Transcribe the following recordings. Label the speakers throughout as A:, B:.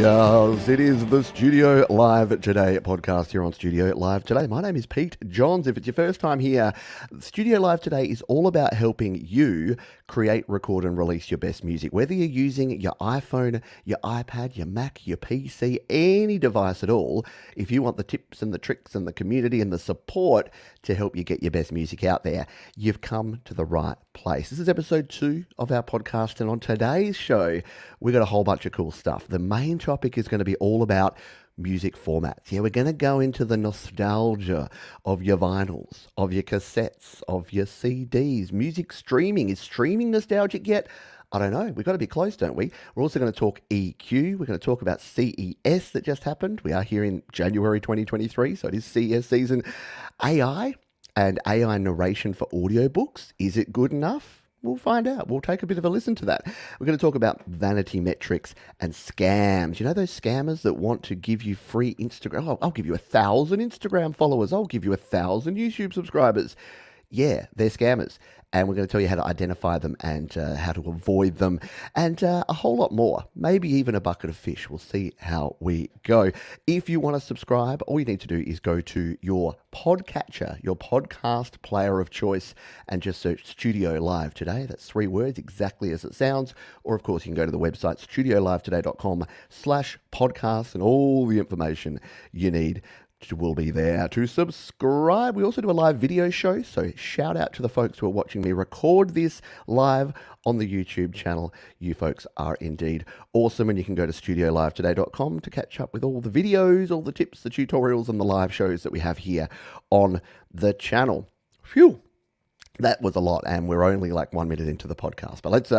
A: Yes, it is the Studio Live Today podcast here on Studio Live Today. My name is Pete Johns. If it's your first time here, Studio Live Today is all about helping you create, record and release your best music. Whether you're using your iPhone, your iPad, your Mac, your PC, any device at all, if you want the tips and the tricks and the community and the support to help you get your best music out there, you've come to the right place. This is episode 2 of our podcast, and on today's show, we got a whole bunch of cool stuff. The main topic is going to be all about music formats. Yeah, we're going to go into the nostalgia of your vinyls, of your cassettes, of your CDs, music streaming. Is streaming nostalgic yet? I don't know. We've got to be close, don't we? We're also going to talk EQ. We're going to talk about CES that just happened. We are here in January 2023, so it is CES season. AI and AI narration for audiobooks. Is it good enough? We'll find out. We'll take a bit of a listen to that. We're going to talk about vanity metrics and scams. You know those scammers that want to give you free Instagram? Oh, I'll give you 1,000 Instagram followers. I'll give you 1,000 YouTube subscribers. Yeah, they're scammers. And we're going to tell you how to identify them and how to avoid them and a whole lot more. Maybe even a bucket of fish. We'll see how we go. If you want to subscribe, all you need to do is go to your podcatcher, your podcast player of choice, and just search Studio Live Today. That's 3 words, exactly as it sounds. Or, of course, you can go to the website studiolivetoday.com/podcast, and all the information you need will be there to subscribe. We also do a live video show, so shout out to the folks who are watching me record this live on the YouTube channel. You folks are indeed awesome, and you can go to studiolivetoday.com to catch up with all the videos, all the tips, the tutorials, and the live shows that we have here on the channel. Phew. That was a lot, and we're only like 1 minute into the podcast. But let's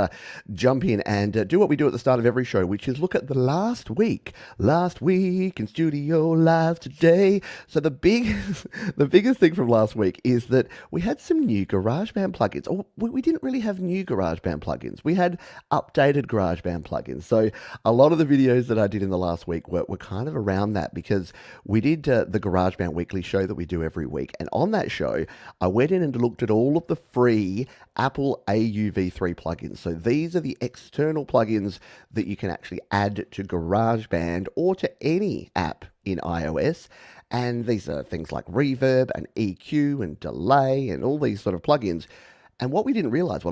A: jump in and do what we do at the start of every show, which is look at the last week in Studio Live Today. So the biggest thing from last week is that we had some new GarageBand plugins. Oh, we didn't really have new GarageBand plugins. We had updated GarageBand plugins. So a lot of the videos that I did in the last week were kind of around that, because we did the GarageBand weekly show that we do every week. And on that show, I went in and looked at all of the free Apple AUV3 plugins. So these are the external plugins that you can actually add to GarageBand or to any app in iOS. And these are things like reverb and EQ and delay and all these sort of plugins. And what I didn't realize,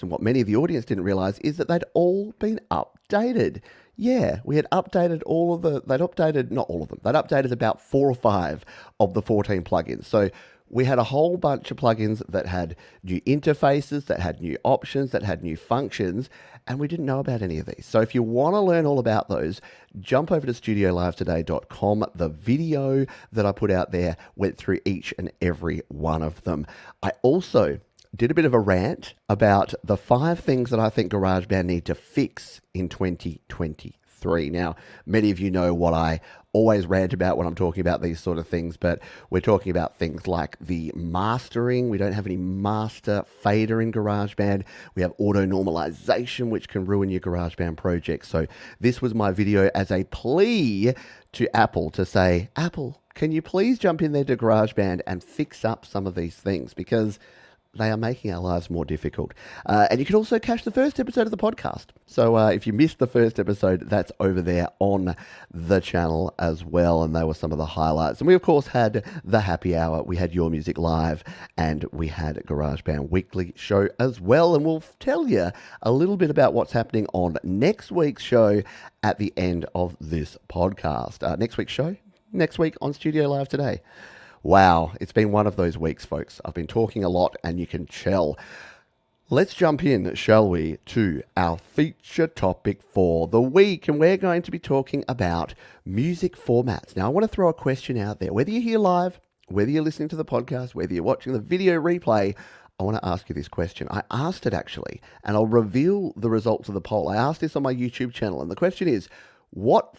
A: and what many of the audience didn't realize, is that they'd all been updated. Yeah, we had updated they'd updated about 4 or 5 of the 14 plugins. So we had a whole bunch of plugins that had new interfaces, that had new options, that had new functions, and we didn't know about any of these. So if you want to learn all about those, jump over to studiolivetoday.com. The video that I put out there went through each and every one of them. I also did a bit of a rant about the 5 things that I think GarageBand need to fix in 2023. Now, many of you know what I always rant about when I'm talking about these sort of things, but we're talking about things like the mastering. We don't have any master fader in GarageBand. We have auto normalization, which can ruin your GarageBand project. So this was my video as a plea to Apple to say, Apple, can you please jump in there to GarageBand and fix up some of these things, because they are making our lives more difficult. And you can also catch the first episode of the podcast. So if you missed the first episode, that's over there on the channel as well. And they were some of the highlights. And we, of course, had the happy hour. We had Your Music Live, and we had a GarageBand weekly show as well. And we'll tell you a little bit about what's happening on next week's show at the end of this podcast. Next week on Studio Live Today. Wow, it's been one of those weeks, folks. I've been talking a lot, and you can tell. Let's jump in, shall we, to our feature topic for the week. And we're going to be talking about music formats. Now, I want to throw a question out there. Whether you're here live, whether you're listening to the podcast, whether you're watching the video replay, I want to ask you this question. I asked it, actually, and I'll reveal the results of the poll. I asked this on my YouTube channel, and the question is, what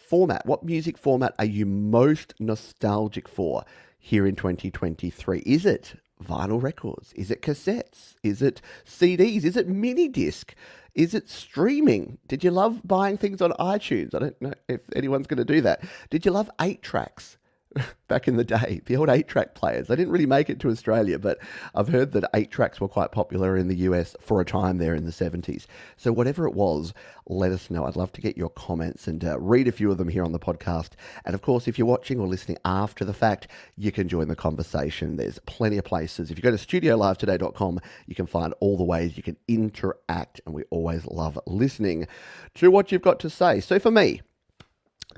A: music format are you most nostalgic for here in 2023? Is it vinyl records? Is it cassettes? Is it CDs? Is it mini disc? Is it streaming? Did you love buying things on iTunes? I don't know if anyone's going to do that. Did you love 8 tracks? back in the day, the old 8-track players. They didn't really make it to Australia, but I've heard that 8-tracks were quite popular in the US for a time there in the 70s. So whatever it was, let us know. I'd love to get your comments and read a few of them here on the podcast. And of course, if you're watching or listening after the fact, you can join the conversation. There's plenty of places. If you go to studiolivetoday.com, you can find all the ways you can interact, and we always love listening to what you've got to say. So for me,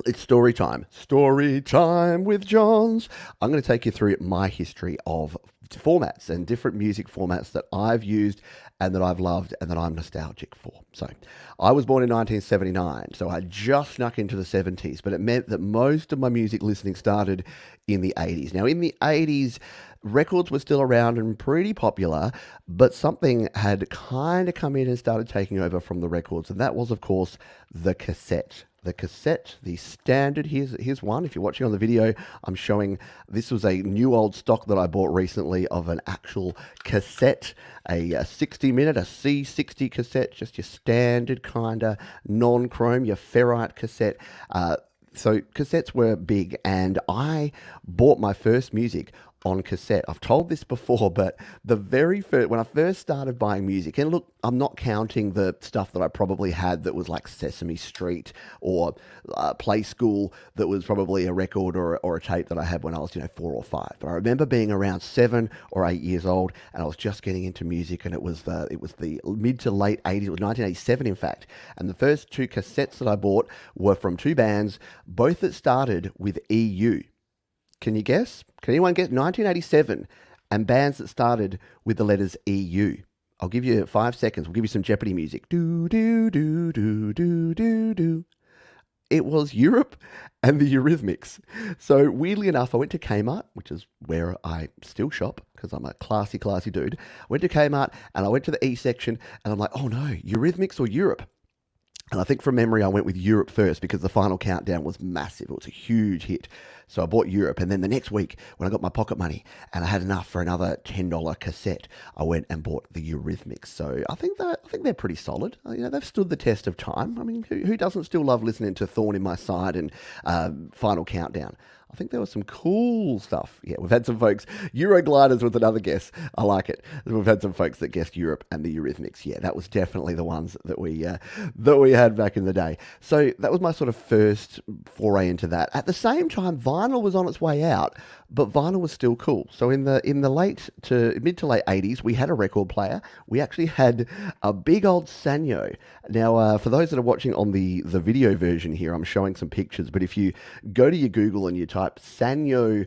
A: it's story time. Story time with Johns. I'm going to take you through my history of formats and different music formats that I've used and that I've loved and that I'm nostalgic for. So I was born in 1979, so I just snuck into the 70s, but it meant that most of my music listening started in the 80s. Now, in the 80s, records were still around and pretty popular, but something had kind of come in and started taking over from the records, and that was, of course, the cassette. The cassette, the standard, here's one. If you're watching on the video, I'm showing, this was a new old stock that I bought recently of an actual cassette, a 60-minute, a C60 cassette, just your standard kind of non-chrome, your ferrite cassette. So cassettes were big, and I bought my first music on cassette. I've told this before, but the very first, when I first started buying music, and look, I'm not counting the stuff that I probably had that was like Sesame Street or Play School, that was probably a record or a tape that I had when I was 4 or 5. But I remember being around 7 or 8 years old, and I was just getting into music, and it was the mid to late 80s. It was 1987, in fact. And the first 2 cassettes that I bought were from 2 bands, both that started with EU. Can you guess? Can anyone guess? 1987, and bands that started with the letters EU. I'll give you 5 seconds. We'll give you some Jeopardy music. Do, do, do, do, do, do, do. It was Europe and the Eurythmics. So weirdly enough, I went to Kmart, which is where I still shop because I'm a classy dude. I went to Kmart and I went to the E section and I'm like, oh no, Eurythmics or Europe? And I think from memory, I went with Europe first because the Final Countdown was massive. It was a huge hit. So I bought Europe. And then the next week, when I got my pocket money and I had enough for another $10 cassette, I went and bought the Eurythmics. So I think they're pretty solid. They've stood the test of time. I mean, who doesn't still love listening to Thorn in My Side and Final Countdown? I think there was some cool stuff. Yeah, we've had some folks. Eurogliders was another guess. I like it. We've had some folks that guessed Europe and the Eurythmics. Yeah, that was definitely the ones that we had back in the day. So that was my sort of first foray into that. At the same time, vinyl was on its way out, but vinyl was still cool. So in the mid to late 80s, we had a record player. We actually had a big old Sanyo. Now, for those that are watching on the video version here, I'm showing some pictures. But if you go to your Google and you type Sanyo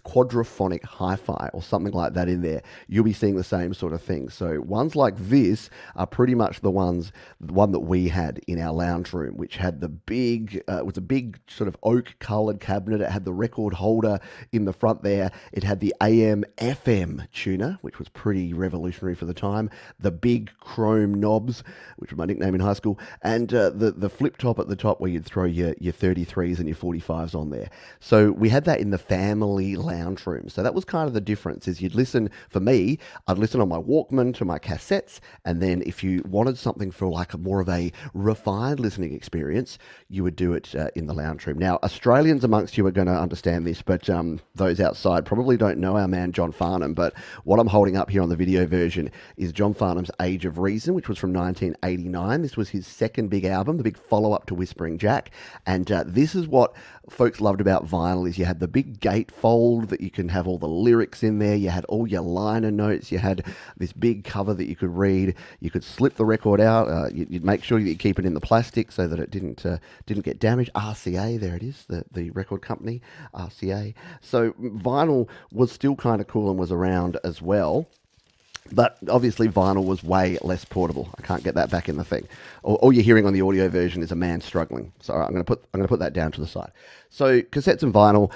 A: quadraphonic hi-fi or something like that in there, you'll be seeing the same sort of thing. So ones like this are pretty much the one that we had in our lounge room, which had the big, it was a big sort of oak colored cabinet. It had the record holder in the front there. It had the AM FM tuner, which was pretty revolutionary for the time. The big chrome knobs, which was my nickname in high school, and the flip top at the top where you'd throw your 33s and your 45s on there. So we had that in the family lounge room. So that was kind of the difference, is you'd listen, for me, I'd listen on my Walkman to my cassettes, and then if you wanted something for like more of a refined listening experience, you would do it in the lounge room. Now, Australians amongst you are going to understand this, but those outside probably don't know our man John Farnham. But what I'm holding up here on the video version is John Farnham's Age of Reason, which was from 1989. This was his second big album, the big follow-up to Whispering Jack. And this is what folks loved about vinyl, is you had the big gatefold that you can have all the lyrics in there. You had all your liner notes. You had this big cover that you could read. You could slip the record out. You'd make sure you keep it in the plastic so that it didn't get damaged. RCA, there it is, the record company, RCA. So vinyl was still kind of cool and was around as well. But obviously vinyl was way less portable. I can't get that back in the thing. All you're hearing on the audio version is a man struggling. So I'm going to put that down to the side. So cassettes and vinyl,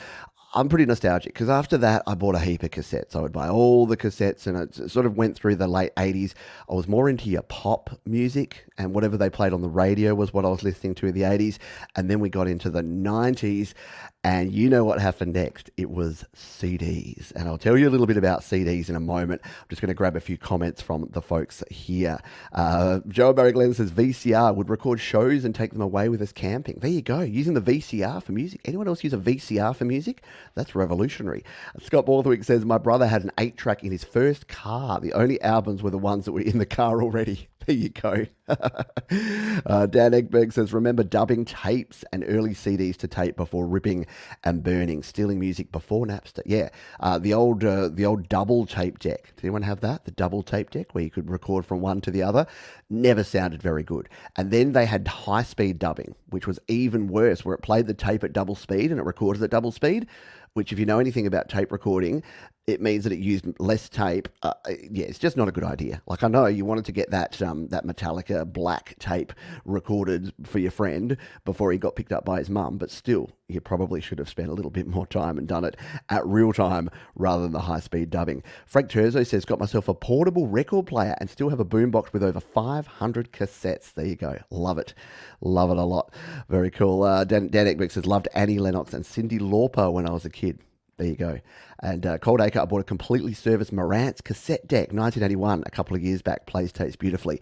A: I'm pretty nostalgic because after that I bought a heap of cassettes. I would buy all the cassettes, and it sort of went through the late 80s. I was more into your pop music, and whatever they played on the radio was what I was listening to in the 80s. And then we got into the 90s, and you know what happened next. It was CDs. And I'll tell you a little bit about CDs in a moment. I'm just going to grab a few comments from the folks here. Joe Barry Glenn says VCR would record shows and take them away with us camping. There you go, using the VCR for music. Anyone else use a VCR for music? That's revolutionary. Scott Borthwick says, my brother had an 8-track in his first car. The only albums were the ones that were in the car already. There you go. Dan Egberg says, remember dubbing tapes and early CDs to tape before ripping and burning, stealing music before Napster. Yeah, the old double tape deck. Did anyone have that? The double tape deck where you could record from one to the other? Never sounded very good. And then they had high-speed dubbing, which was even worse, where it played the tape at double speed and it recorded at double speed, which if you know anything about tape recording, it means that it used less tape. Yeah, it's just not a good idea. Like, I know you wanted to get that Metallica black tape recorded for your friend before he got picked up by his mum, but still, you probably should have spent a little bit more time and done it at real time rather than the high-speed dubbing. Frank Terzo says, got myself a portable record player and still have a boombox with over 500 cassettes. There you go. Love it. Love it a lot. Very cool. Dan Ekbeck says, loved Annie Lennox and Cyndi Lauper when I was a kid. There you go. And Cold Acre, I bought a completely serviced Marantz cassette deck, 1981, a couple of years back. Plays tapes beautifully.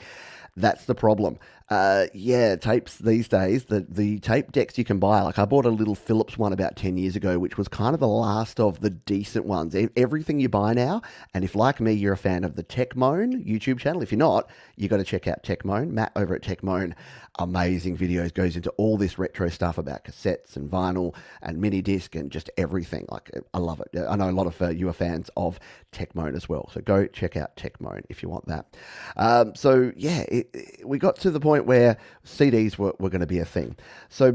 A: That's the problem. Yeah, tapes these days, the tape decks you can buy, like I bought a little Philips one about 10 years ago, which was kind of the last of the decent ones. Everything you buy now, and if like me, you're a fan of the Techmoan YouTube channel, if you're not, you got to check out Techmoan. Matt over at Techmoan, amazing videos, goes into all this retro stuff about cassettes and vinyl and mini disc and just everything. Like, I love it. I know a lot of you are fans of Techmoan as well, so go check out Techmoan if you want that. So yeah, we got to the point where CDs were going to be a thing. So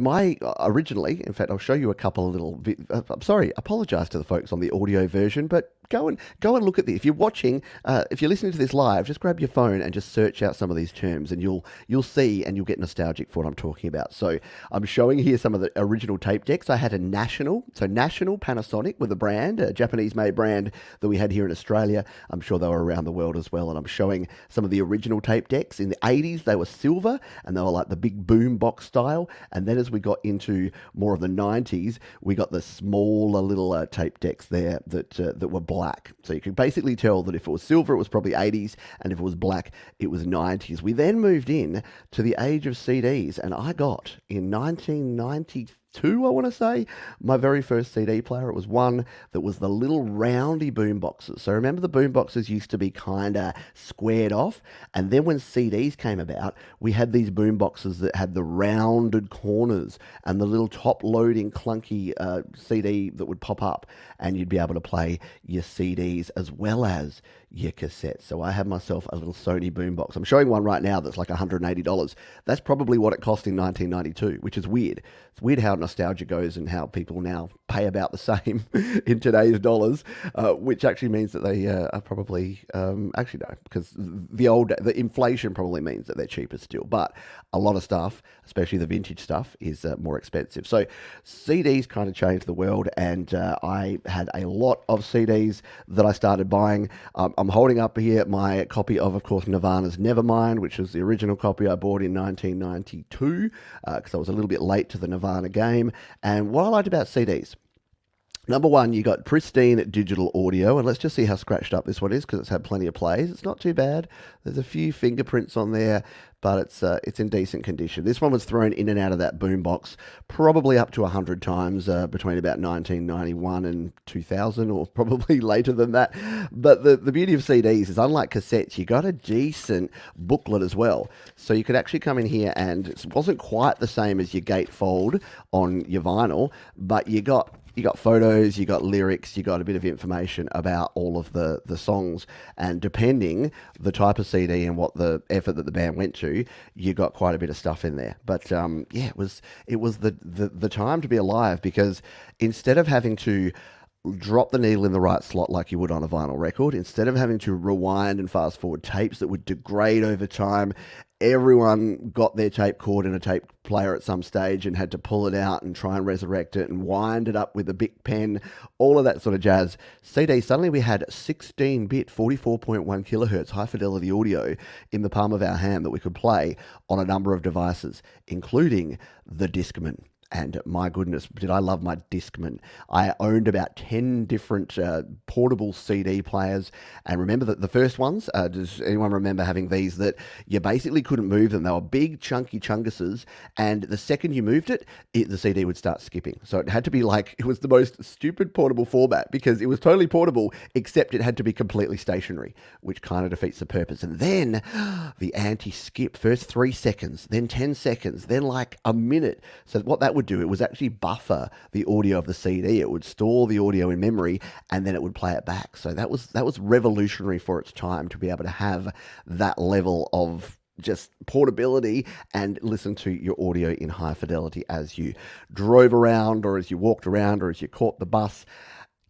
A: originally, in fact, I'll show you a couple of little. I'm sorry, apologise to the folks on the audio version, but go and look at this. If you're watching, if you're listening to this live, just grab your phone and just search out some of these terms, and you'll see and you'll get nostalgic for what I'm talking about. So I'm showing here some of the original tape decks. I had a National Panasonic with a brand, a Japanese-made brand that we had here in Australia. I'm sure they were around the world as well. And I'm showing some of the original tape decks. In the 80s, they were silver, and they were like the big boom box style. And then as we got into more of the 90s, we got the smaller little tape decks there that were black. So you could basically tell that if it was silver, it was probably 80s, and if it was black, it was 90s. We then moved in to the age of CDs, and I got, in 1992, I want to say, my very first CD player. It was one that was the little roundy boom boxes. So remember, the boom boxes used to be kind of squared off, and then when CDs came about, we had these boom boxes that had the rounded corners and the little top loading clunky CD that would pop up, and you'd be able to play your CDs as well as your cassettes. So I had myself a little Sony boombox. I'm showing one right now that's like $180. That's probably what it cost in 1992, which is weird. It's weird how nostalgia goes and how people now pay about the same in today's dollars, which actually means that they are probably, actually no, because the inflation probably means that they're cheaper still. But a lot of stuff, especially the vintage stuff, is more expensive. So CDs kind of changed the world, and I had a lot of CDs that I started buying. I'm holding up here my copy of course, Nirvana's Nevermind, which was the original copy I bought in 1992, because I was a little bit late to the Nirvana game. And what I liked about CDs, number one, you got pristine digital audio, and let's just see how scratched up this one is, because it's had plenty of plays. It's not too bad. There's a few fingerprints on there, but it's in decent condition. This one was thrown in and out of that boombox probably up to 100 times between about 1991 and 2000, or probably later than that. But the beauty of CDs is, unlike cassettes, you got a decent booklet as well. So you could actually come in here, and it wasn't quite the same as your gatefold on your vinyl, but you got photos, you got lyrics, you got a bit of information about all of the songs, and depending the type of CD and what the effort that the band went to, you got quite a bit of stuff in there. But yeah, it was the time to be alive, because instead of having to drop the needle in the right slot like you would on a vinyl record, instead of having to rewind and fast forward tapes that would degrade over time, everyone got their tape caught in a tape player at some stage and had to pull it out and try and resurrect it and wind it up with a Bic pen, all of that sort of jazz. CD, suddenly we had 16-bit, 44.1 kilohertz high-fidelity audio in the palm of our hand that we could play on a number of devices, including the Discman. And my goodness, did I love my Discman. I owned about 10 different portable CD players. And remember that the first ones, does anyone remember having these that you basically couldn't move them? They were big, chunky chunguses. And the second you moved it, the CD would start skipping. So it had to be like, it was the most stupid portable format because it was totally portable, except it had to be completely stationary, which kind of defeats the purpose. And then the anti-skip, first 3 seconds, then 10 seconds, then like a minute. So what that would do, it was actually buffer the audio of the CD. It would store the audio in memory and then it would play it back. So that was revolutionary for its time to be able to have that level of just portability and listen to your audio in high fidelity as you drove around or as you walked around or as you caught the bus.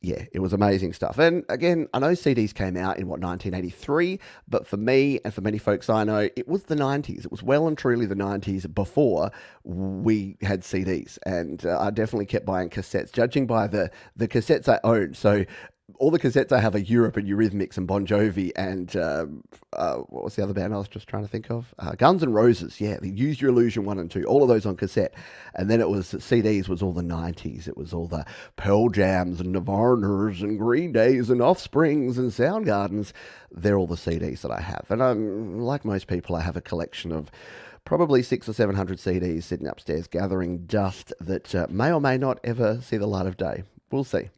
A: Yeah, it was amazing stuff. And again, I know CDs came out in 1983, but for me and for many folks I know, it was the 90s. It was well and truly the 90s before we had CDs. And I definitely kept buying cassettes, judging by the cassettes I owned. So all the cassettes I have are Europe and Eurythmics and Bon Jovi and what was the other band I was just trying to think of? Guns N' Roses, yeah, the Use Your Illusion 1 and 2, all of those on cassette. And then it was CDs was all the 90s. It was all the Pearl Jams and Nirvanas and Green Days and Offsprings and Soundgardens. They're all the CDs that I have. And like most people, I have a collection of probably 600 or 700 CDs sitting upstairs gathering dust that may or may not ever see the light of day. We'll see.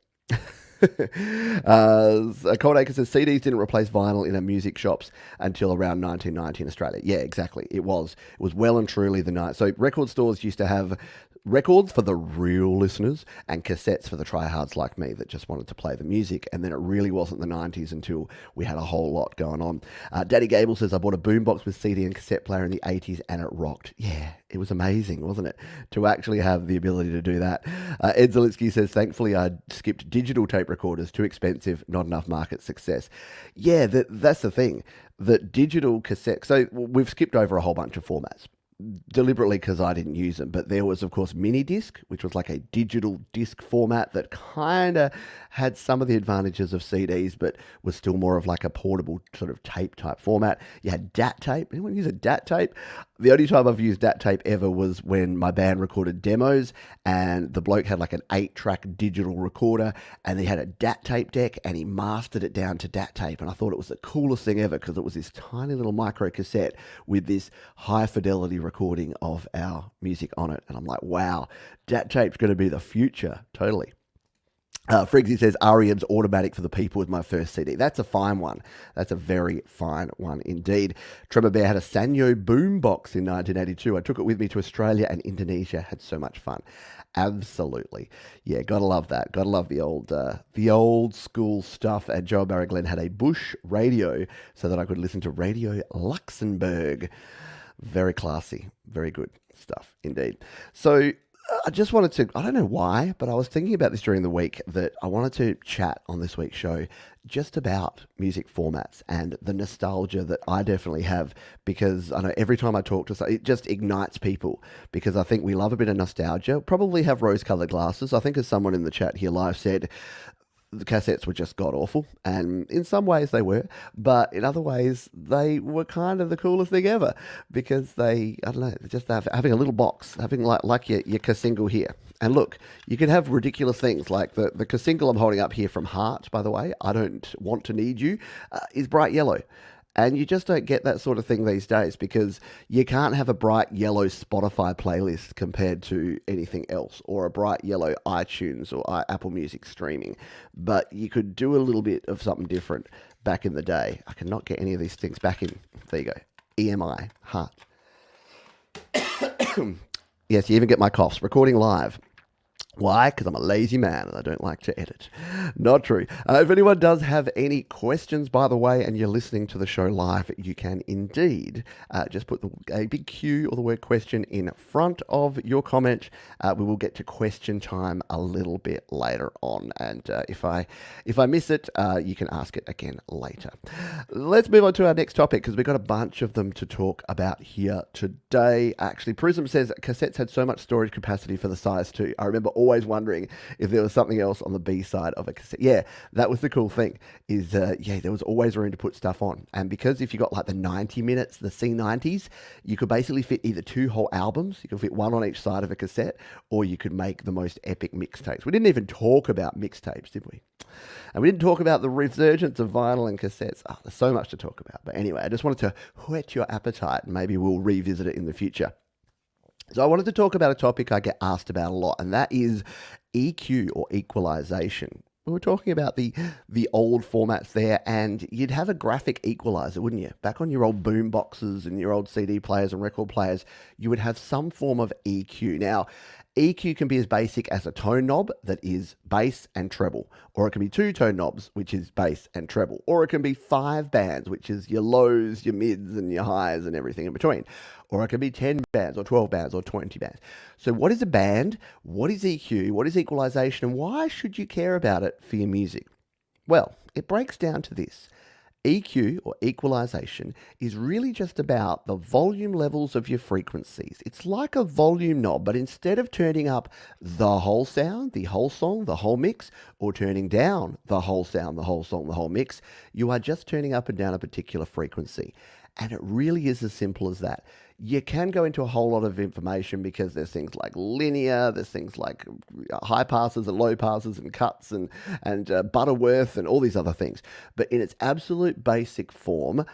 A: Cold Acre says CDs didn't replace vinyl in our music shops until around 1990 in Australia. Yeah, exactly. It was well and truly the night. So record stores used to have records for the real listeners and cassettes for the tryhards like me that just wanted to play the music. And then it really wasn't the 90s until we had a whole lot going on. Daddy Gable says, I bought a boombox with CD and cassette player in the 80s and it rocked. Yeah, it was amazing, wasn't it? To actually have the ability to do that. Ed Zelinsky says, thankfully I skipped digital tape recorders, too expensive, not enough market success. Yeah, that's the thing. That digital cassette, so we've skipped over a whole bunch of formats deliberately because I didn't use them. But there was, of course, mini disc, which was like a digital disc format that kind of had some of the advantages of CDs, but was still more of like a portable sort of tape type format. You had DAT tape. Anyone use a DAT tape? The only time I've used DAT tape ever was when my band recorded demos and the bloke had like an 8-track digital recorder and he had a DAT tape deck and he mastered it down to DAT tape. And I thought it was the coolest thing ever because it was this tiny little micro cassette with this high fidelity recording of our music on it. And I'm like, wow, DAT tape's going to be the future. Totally. Friggsy says REM's Automatic for the People was my first CD. That's a fine one. That's a very fine one indeed. Tremor Bear had a Sanyo boombox in 1982. I took it with me to Australia and Indonesia. Had so much fun. Absolutely. Yeah, gotta love that. Gotta love the old school stuff. And Joe Barry Glenn had a Bush radio so that I could listen to Radio Luxembourg. Very classy. Very good stuff indeed. So I just wanted to, I don't know why, but I was thinking about this during the week that I wanted to chat on this week's show just about music formats and the nostalgia that I definitely have, because I know every time I talk to someone, it just ignites people, because I think we love a bit of nostalgia, probably have rose-colored glasses. I think as someone in the chat here live said, the cassettes were just god-awful, and in some ways they were, but in other ways they were kind of the coolest thing ever, because they, I don't know, just having a little box, having like your Cassingle here. And look, you can have ridiculous things like the Cassingle I'm holding up here from Heart, by the way, I Don't Want to Need You, is bright yellow. And you just don't get that sort of thing these days, because you can't have a bright yellow Spotify playlist compared to anything else, or a bright yellow iTunes or Apple Music streaming. But you could do a little bit of something different back in the day. I cannot get any of these things back in. There you go. EMI, Heart. Yes, you even get my coughs. Recording live. Why? Because I'm a lazy man and I don't like to edit. Not true. If anyone does have any questions, by the way, and you're listening to the show live, you can indeed just put a big Q or the word question in front of your comment. We will get to question time a little bit later on. And if I miss it, you can ask it again later. Let's move on to our next topic, because we've got a bunch of them to talk about here today. Actually, Prism says cassettes had so much storage capacity for the size too. I remember always wondering if there was something else on the B side of a cassette. Yeah, that was the cool thing is, there was always room to put stuff on. And because if you got like the 90 minutes, the C90s, you could basically fit either 2 whole albums. You could fit one on each side of a cassette, or you could make the most epic mixtapes. We didn't even talk about mixtapes, did we? And we didn't talk about the resurgence of vinyl and cassettes. Oh, there's so much to talk about. But anyway, I just wanted to whet your appetite, and maybe we'll revisit it in the future. So I wanted to talk about a topic I get asked about a lot, and that is EQ, or equalization. We were talking about the old formats there, and you'd have a graphic equalizer, wouldn't you? Back on your old boom boxes and your old CD players and record players, you would have some form of EQ. Now, EQ can be as basic as a tone knob that is bass and treble, or it can be 2 tone knobs, which is bass and treble, or it can be 5 bands, which is your lows, your mids, and your highs, and everything in between, or it can be 10 bands, or 12 bands, or 20 bands. So what is a band? What is EQ? What is equalization? And why should you care about it for your music? Well, it breaks down to this. EQ, or equalization, is really just about the volume levels of your frequencies. It's like a volume knob, but instead of turning up the whole sound, the whole song, the whole mix, or turning down the whole sound, the whole song, the whole mix, you are just turning up and down a particular frequency. And it really is as simple as that. You can go into a whole lot of information because there's things like linear, there's things like high passes and low passes and cuts and Butterworth and all these other things. But in its absolute basic form,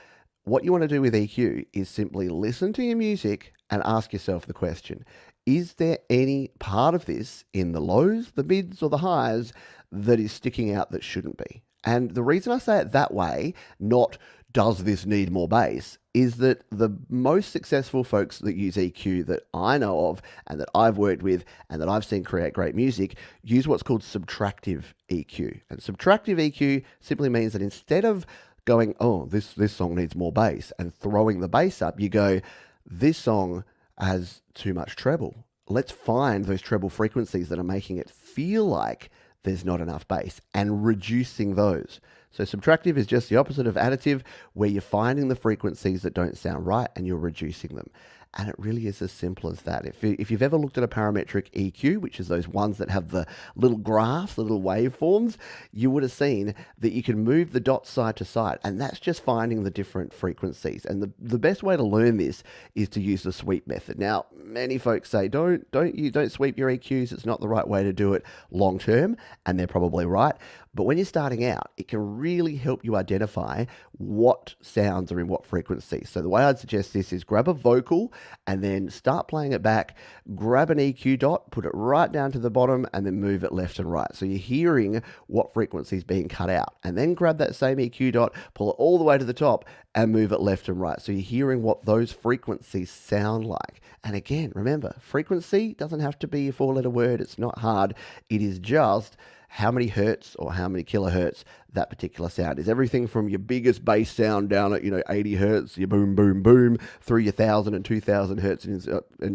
A: what you want to do with EQ is simply listen to your music and ask yourself the question, is there any part of this in the lows, the mids, or the highs that is sticking out that shouldn't be? And the reason I say it that way, not does this need more bass, is that the most successful folks that use EQ that I know of and that I've worked with and that I've seen create great music use what's called subtractive EQ. And subtractive EQ simply means that instead of going, oh, this song needs more bass, and throwing the bass up, you go, this song has too much treble. Let's find those treble frequencies that are making it feel like there's not enough bass, and reducing those. So subtractive is just the opposite of additive, where you're finding the frequencies that don't sound right and you're reducing them. And it really is as simple as that. If you've ever looked at a parametric EQ, which is those ones that have the little graphs, the little waveforms, you would have seen that you can move the dots side to side, and that's just finding the different frequencies. And the best way to learn this is to use the sweep method. Now, many folks say, don't sweep your EQs. It's not the right way to do it long term, and they're probably right. But when you're starting out, it can really help you identify what sounds are in what frequency. So the way I'd suggest this is grab a vocal and then start playing it back, grab an EQ dot, put it right down to the bottom, and then move it left and right. So you're hearing what frequency is being cut out. And then grab that same EQ dot, pull it all the way to the top, and move it left and right. So you're hearing what those frequencies sound like. And again, remember, frequency doesn't have to be a 4-letter word. It's not hard. It is just how many hertz or how many kilohertz that particular sound is. Everything from your biggest bass sound down at 80 hertz, your boom, boom, boom, through your 1,000 and 2,000 hertz in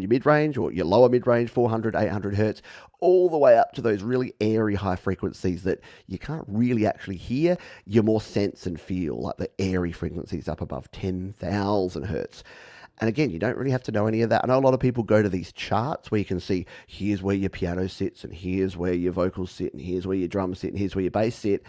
A: your mid-range, or your lower mid-range, 400, 800 hertz, all the way up to those really airy high frequencies that you can't really actually hear. You more sense and feel, like the airy frequencies up above 10,000 hertz. And again, you don't really have to know any of that. I know a lot of people go to these charts where you can see, here's where your piano sits, and here's where your vocals sit, and here's where your drums sit, and here's where your bass sit.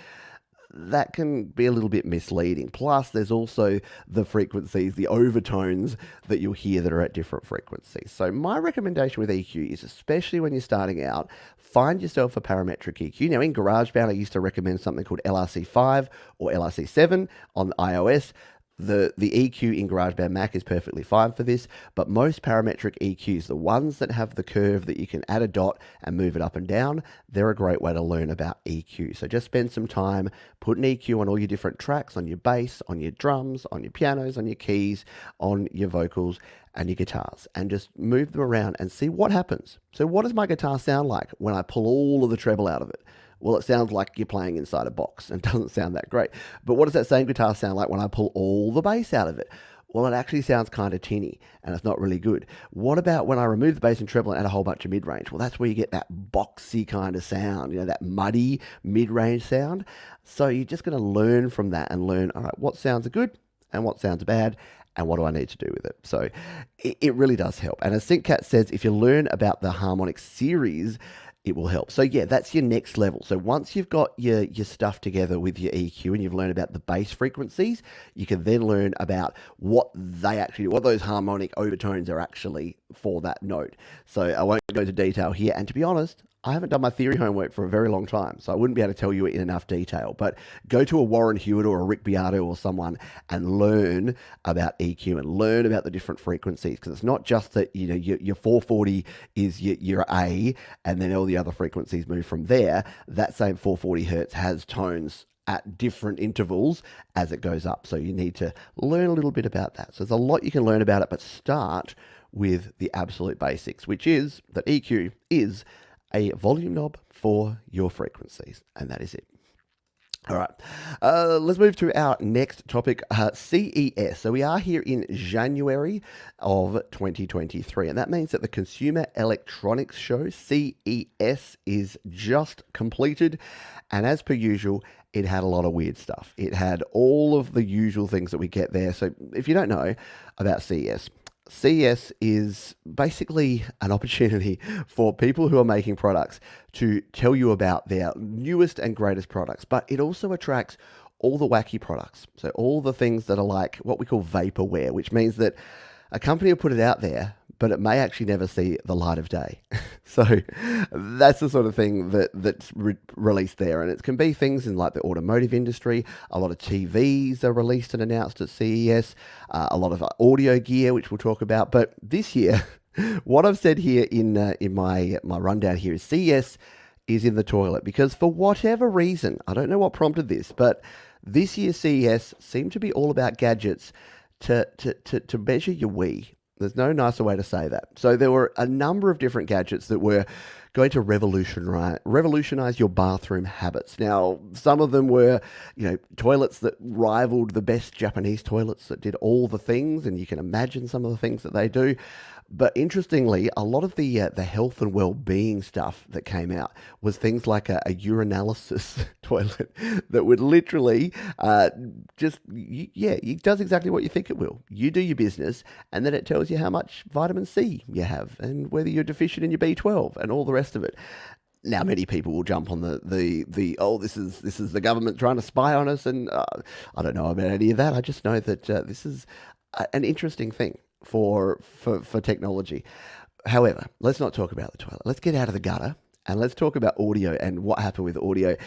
A: That can be a little bit misleading. Plus, there's also the frequencies, the overtones that you'll hear that are at different frequencies. So my recommendation with EQ is, especially when you're starting out, find yourself a parametric EQ. Now, in GarageBand, I used to recommend something called LRC5 or LRC7 on iOS. The EQ in GarageBand Mac is perfectly fine for this, but most parametric EQs, the ones that have the curve that you can add a dot and move it up and down, they're a great way to learn about EQ. So just spend some time, put an EQ on all your different tracks, on your bass, on your drums, on your pianos, on your keys, on your vocals, and your guitars, and just move them around and see what happens. So what does my guitar sound like when I pull all of the treble out of it? Well, it sounds like you're playing inside a box and doesn't sound that great. But what does that same guitar sound like when I pull all the bass out of it? Well, it actually sounds kind of tinny, and it's not really good. What about when I remove the bass and treble and add a whole bunch of mid-range? Well, that's where you get that boxy kind of sound, that muddy mid-range sound. So you're just going to learn from that and learn, all right, what sounds good and what sounds bad, and what do I need to do with it? So it really does help. And as SyncCat says, if you learn about the harmonic series, it will help. So yeah, that's your next level. So once you've got your stuff together with your EQ and you've learned about the bass frequencies, you can then learn about what those harmonic overtones are actually for that note. So I won't go into detail here. And to be honest, I haven't done my theory homework for a very long time, so I wouldn't be able to tell you it in enough detail. But go to a Warren Hewitt or a Rick Beato or someone and learn about EQ and learn about the different frequencies, because it's not just that your 440 is your A, and then all the other frequencies move from there. That same 440 hertz has tones at different intervals as it goes up. So you need to learn a little bit about that. So there's a lot you can learn about it, but start with the absolute basics, which is that EQ is a volume knob for your frequencies, and that is it. All right, let's move to our next topic, CES. So we are here in January of 2023, and that means that the Consumer Electronics Show, CES, is just completed, and as per usual, it had a lot of weird stuff. It had all of the usual things that we get there. So if you don't know about CES is basically an opportunity for people who are making products to tell you about their newest and greatest products, but it also attracts all the wacky products. So all the things that are like what we call vaporware, which means that a company will put it out there, but it may actually never see the light of day. So that's the sort of thing that's released there. And it can be things in like the automotive industry. A lot of TVs are released and announced at CES. A lot of audio gear, which we'll talk about. But this year, what I've said here in my rundown here is CES is in the toilet, because for whatever reason, I don't know what prompted this, but this year's CES seemed to be all about gadgets to measure your Wii. There's no nicer way to say that. So there were a number of different gadgets that were going to revolutionize your bathroom habits. Now, some of them were, toilets that rivaled the best Japanese toilets that did all the things, and you can imagine some of the things that they do. But interestingly, a lot of the health and well-being stuff that came out was things like a urinalysis toilet that would literally it does exactly what you think it will. You do your business, and then it tells you how much vitamin C you have and whether you're deficient in your B12 and all the rest of it. Now, many people will jump on this is the government trying to spy on us, and I don't know about any of that. I just know that this is an interesting thing for technology. However, let's not talk about the toilet. Let's get out of the gutter and let's talk about audio and what happened with audio.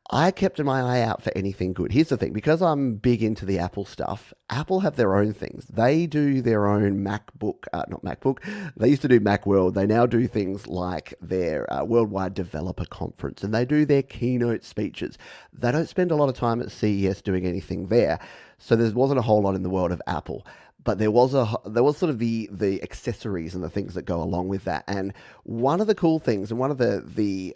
A: I kept my eye out for anything good. Here's the thing, because I'm big into the Apple stuff, Apple have their own things. They do their own not MacBook. They used to do Macworld. They now do things like their Worldwide Developer Conference, and they do their keynote speeches. They don't spend a lot of time at CES doing anything there. So there wasn't a whole lot in the world of Apple. But there was sort of the accessories and the things that go along with that. And one of the cool things and one of the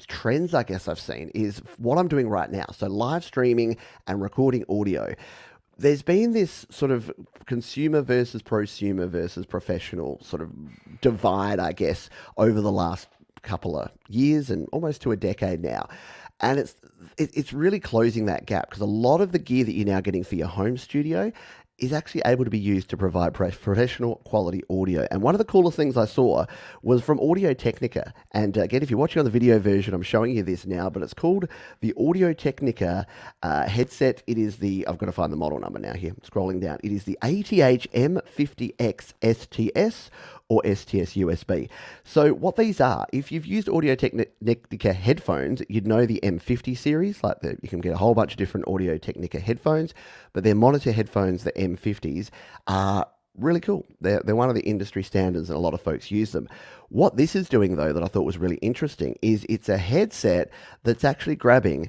A: trends, I guess, I've seen is what I'm doing right now. So live streaming and recording audio. There's been this sort of consumer versus prosumer versus professional sort of divide, I guess, over the last couple of years and almost to a decade now. And it's really closing that gap, because a lot of the gear that you're now getting for your home studio is actually able to be used to provide professional quality audio. And one of the coolest things I saw was from Audio Technica. And again, if you're watching on the video version, I'm showing you this now, but it's called the Audio Technica headset. It is I've got to find the model number now here, scrolling down. It is the ATH M50X STS or STS USB. So what these are, if you've used Audio Technica headphones, you'd know the M50 series. You can get a whole bunch of different Audio Technica headphones, but their monitor headphones, the M50s, are really cool. They're one of the industry standards, and a lot of folks use them. What this is doing, though, that I thought was really interesting, is it's a headset that's actually grabbing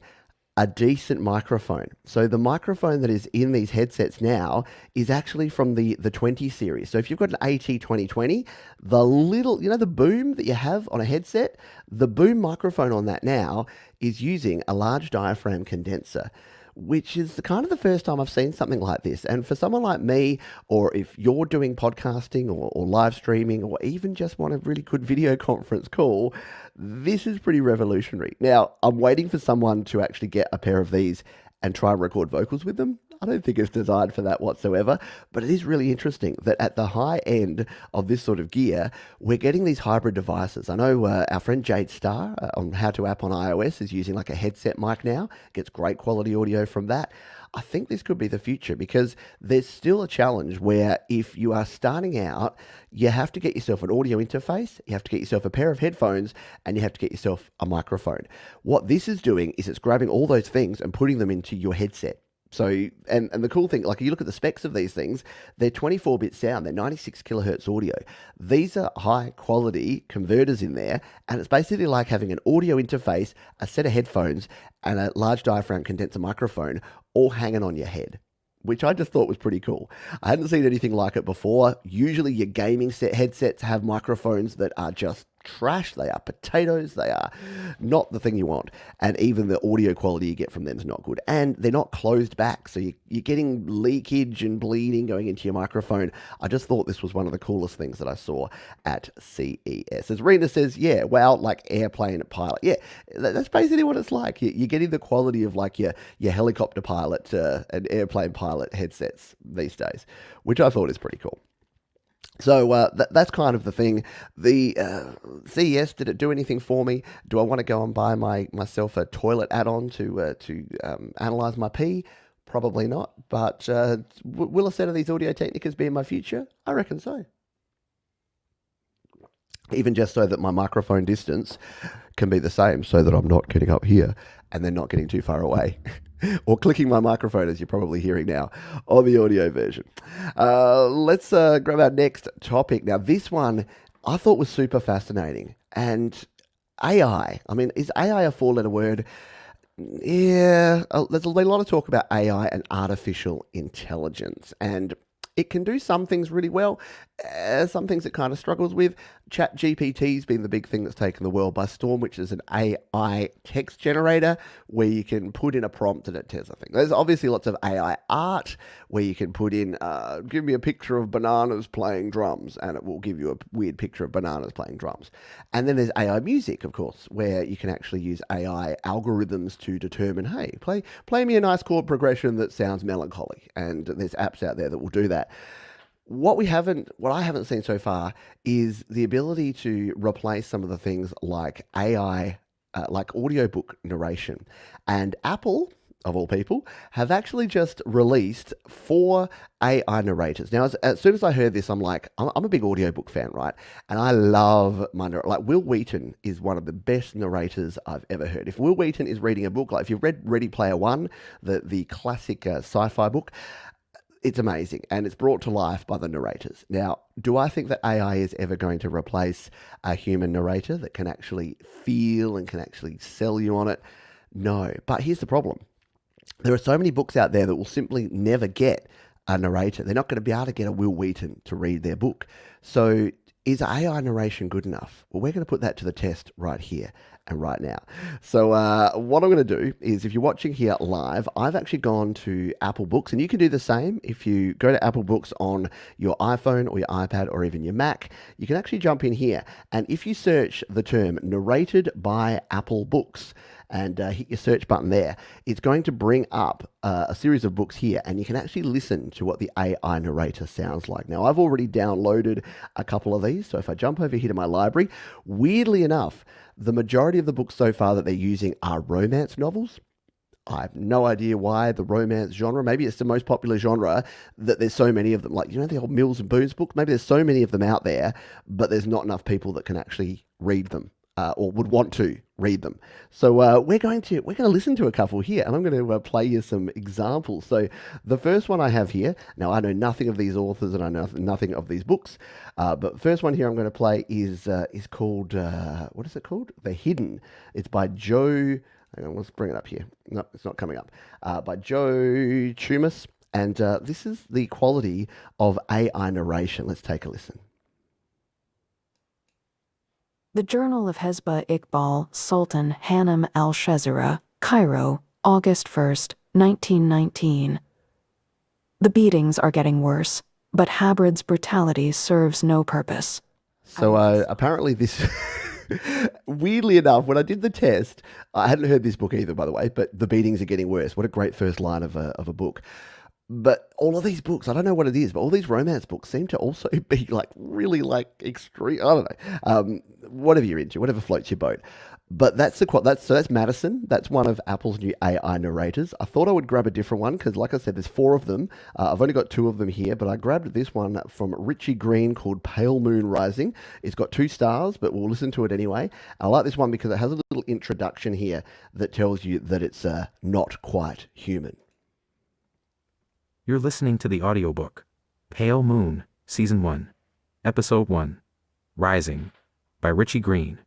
A: a decent microphone. So the microphone that is in these headsets now is actually from the 20 series. So if you've got an AT2020, the little, the boom that you have on a headset, the boom microphone on that now is using a large diaphragm condenser, which is kind of the first time I've seen something like this. And for someone like me, or if you're doing podcasting or live streaming, or even just want a really good video conference call, this is pretty revolutionary. Now, I'm waiting for someone to actually get a pair of these and try and record vocals with them. I don't think it's designed for that whatsoever, but it is really interesting that at the high end of this sort of gear, we're getting these hybrid devices. I know our friend Jade Starr on How to App on iOS is using like a headset mic now, gets great quality audio from that. I think this could be the future because there's still a challenge where if you are starting out, you have to get yourself an audio interface, you have to get yourself a pair of headphones, and you have to get yourself a microphone. What this is doing is it's grabbing all those things and putting them into your headset. So, and the cool thing, like you look at the specs of these things, they're 24-bit sound, they're 96 kilohertz audio. These are high quality converters in there, and it's basically like having an audio interface, a set of headphones, and a large diaphragm condenser microphone all hanging on your head, which I just thought was pretty cool. I hadn't seen anything like it before. Usually your gaming set headsets have microphones that are just trash. They are potatoes. They are not the thing you want. And even the audio quality you get from them is not good. And they're not closed back. So you're getting leakage and bleeding going into your microphone. I just thought this was one of the coolest things that I saw at CES. As Rena says, yeah, wow, like airplane pilot. Yeah, that's basically what it's like. You're getting the quality of like your helicopter pilot and airplane pilot headsets these days, which I thought is pretty cool. So that's kind of the thing. The CES, did it do anything for me? Do I want to go and buy myself a toilet add-on to analyze my pee? Probably not. But will a set of these Audio-Technicas be in my future? I reckon so. Even just so that my microphone distance can be the same, so that I'm not getting up here and then not getting too far away. Or clicking my microphone, as you're probably hearing now, on the audio version. Let's grab our next topic. Now, this one I thought was super fascinating. And AI, I mean, is AI a four-letter word? Yeah, there's a lot of talk about AI and artificial intelligence. And it can do some things really well, some things it kind of struggles with. ChatGPT's been the big thing that's taken the world by storm, which is an AI text generator where you can put in a prompt and it tells a thing. There's obviously lots of AI art where you can put in, give me a picture of bananas playing drums, and it will give you a weird picture of bananas playing drums. And then there's AI music, of course, where you can actually use AI algorithms to determine, hey, play me a nice chord progression that sounds melancholy. And there's apps out there that will do that. What I haven't seen so far is the ability to replace some of the things like AI, like audiobook narration. And Apple, of all people, have actually just released 4 AI narrators. Now, as soon as I heard this, I'm like, I'm a big audiobook fan, right? And I love like Will Wheaton is one of the best narrators I've ever heard. If Will Wheaton is reading a book, like if you've read Ready Player One, the classic sci-fi book, it's amazing, and it's brought to life by the narrators. Now, do I think that AI is ever going to replace a human narrator that can actually feel and can actually sell you on it? No. But here's the problem. There are so many books out there that will simply never get a narrator. They're not going to be able to get a Will Wheaton to read their book. So is AI narration good enough? Well, we're going to put that to the test right here and right now. So what I'm going to do is, if you're watching here live, I've actually gone to Apple Books, and you can do the same. If you go to Apple Books on your iPhone or your iPad or even your Mac, you can actually jump in here. And if you search the term narrated by Apple Books, and hit your search button there, it's going to bring up a series of books here, and you can actually listen to what the AI narrator sounds like. Now, I've already downloaded a couple of these, so if I jump over here to my library, weirdly enough, the majority of the books so far that they're using are romance novels. I have no idea why the romance genre. Maybe it's the most popular genre that there's so many of them. Like, you know, the old Mills and Boons book? Maybe there's so many of them out there, but there's not enough people that can actually read them. Or would want to read them. So we're going to listen to a couple here, and I'm going to play you some examples. So the first one I have here, now I know nothing of these authors and I know nothing of these books, but the first one here I'm going to play is called, what is it called? The Hidden. It's by Joe, hang on, let's bring it up here. No, it's not coming up. By Joe Chumas, and this is the quality of AI narration. Let's take a listen.
B: The Journal of Hezbollah Iqbal Sultan Hanam al-Shazira, Cairo, August 1st, 1919. The beatings are getting worse, but Habrid's brutality serves no purpose.
A: So apparently this, weirdly enough, when I did the test, I hadn't heard this book either, by the way, but the beatings are getting worse. What a great first line of a book. But all of these books, I don't know what it is, but all these romance books seem to also be like really like extreme. I don't know. Whatever you're into, whatever floats your boat. But that's Madison. That's one of Apple's new AI narrators. I thought I would grab a different one because, like I said, there's four of them. I've only got two of them here, but I grabbed this one from Richie Green called Pale Moon Rising. It's got 2 stars, but we'll listen to it anyway. I like this one because it has a little introduction here that tells you that it's not quite human.
C: You're listening to the audiobook, Pale Moon, Season 1, Episode 1, Rising, by Richie Green,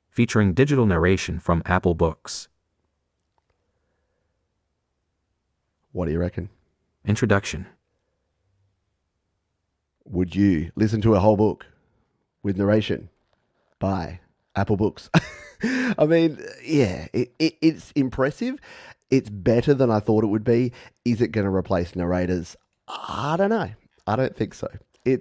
C: featuring digital narration from Apple Books.
A: What do you reckon?
C: Introduction.
A: Would you listen to a whole book with narration by Apple Books? I mean, yeah, it's impressive. It's better than I thought it would be. Is it going to replace narrators? I don't know. I don't think so. I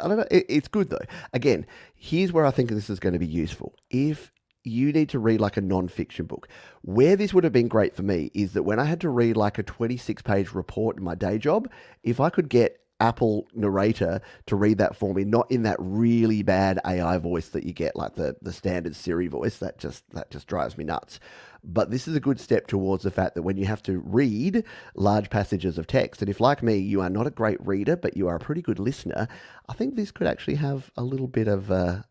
A: don't know. It's good though. Again, here's where I think this is going to be useful. If you need to read like a non-fiction book, where this would have been great for me is that when I had to read like a 26-page report in my day job, if I could get Apple narrator to read that for me, not in that really bad AI voice that you get, like the standard Siri voice, that just drives me nuts. But this is a good step towards the fact that when you have to read large passages of text, and if like me, you are not a great reader, but you are a pretty good listener, I think this could actually have a little bit of a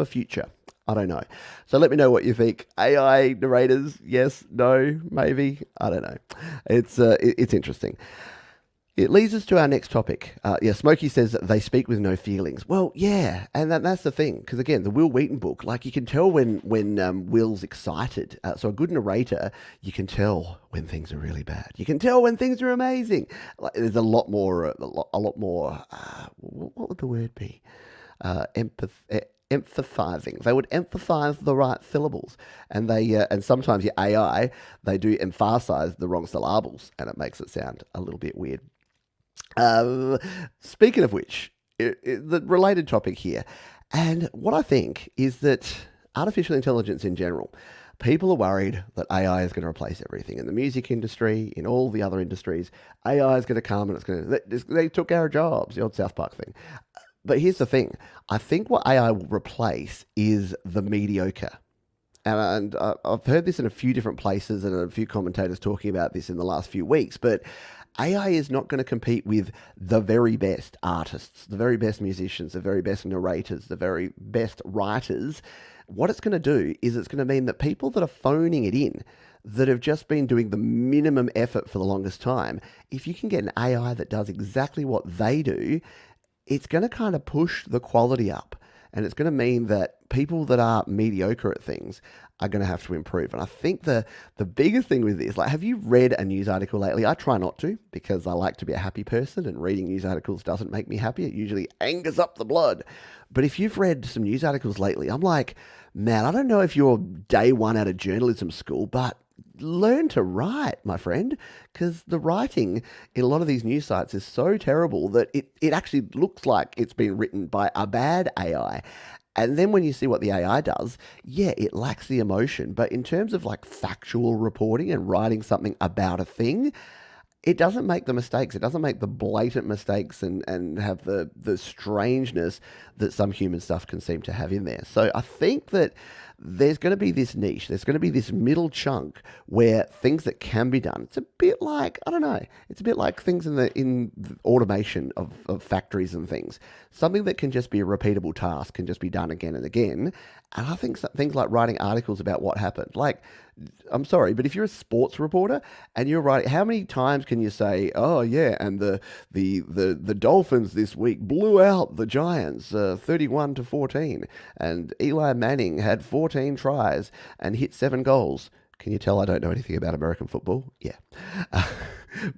A: future. I don't know. So let me know what you think. AI narrators, yes, no, maybe. I don't know. It's interesting. It leads us to our next topic. Smokey says that they speak with no feelings. Well, yeah, and that's the thing. Because again, the Will Wheaton book, like you can tell when Will's excited. So a good narrator, you can tell when things are really bad. You can tell when things are amazing. Like, there's a lot more. What would the word be? Emphasizing. They would emphasize the right syllables, and and sometimes your AI they do emphasize the wrong syllables, and it makes it sound a little bit weird. Speaking of which, the related topic here, and what I think is that artificial intelligence in general, people are worried that AI is going to replace everything in the music industry, in all the other industries. AI is going to come and it's going to, they took our jobs, the old South Park thing. But here's the thing. I think what AI will replace is the mediocre. And I've heard this in a few different places and a few commentators talking about this in the last few weeks, but AI is not going to compete with the very best artists, the very best musicians, the very best narrators, the very best writers. What it's going to do is it's going to mean that people that are phoning it in, that have just been doing the minimum effort for the longest time, if you can get an AI that does exactly what they do, it's going to kind of push the quality up. And it's going to mean that people that are mediocre at things are going to have to improve. And I think the biggest thing with this, like, have you read a news article lately? I try not to because I like to be a happy person, and reading news articles doesn't make me happy. It usually angers up the blood. But if you've read some news articles lately, I'm like, man, I don't know if you're day one out of journalism school, but learn to write, my friend, because the writing in a lot of these news sites is so terrible that it actually looks like it's been written by a bad AI. And then when you see what the AI does, yeah, it lacks the emotion. But in terms of like factual reporting and writing something about a thing, it doesn't make the mistakes. It doesn't make the blatant mistakes and have the strangeness that some human stuff can seem to have in there. So I think that there's going to be this niche. There's going to be this middle chunk where things that can be done. It's a bit like, I don't know, it's a bit like things in the automation of factories and things. Something that can just be a repeatable task can just be done again and again. And I think things like writing articles about what happened, like, I'm sorry, but if you're a sports reporter and you're writing, how many times can you say, oh yeah, and the Dolphins this week blew out the Giants 31-14, and Eli Manning had 14 tries and hit 7 goals. Can you tell I don't know anything about American football? Yeah.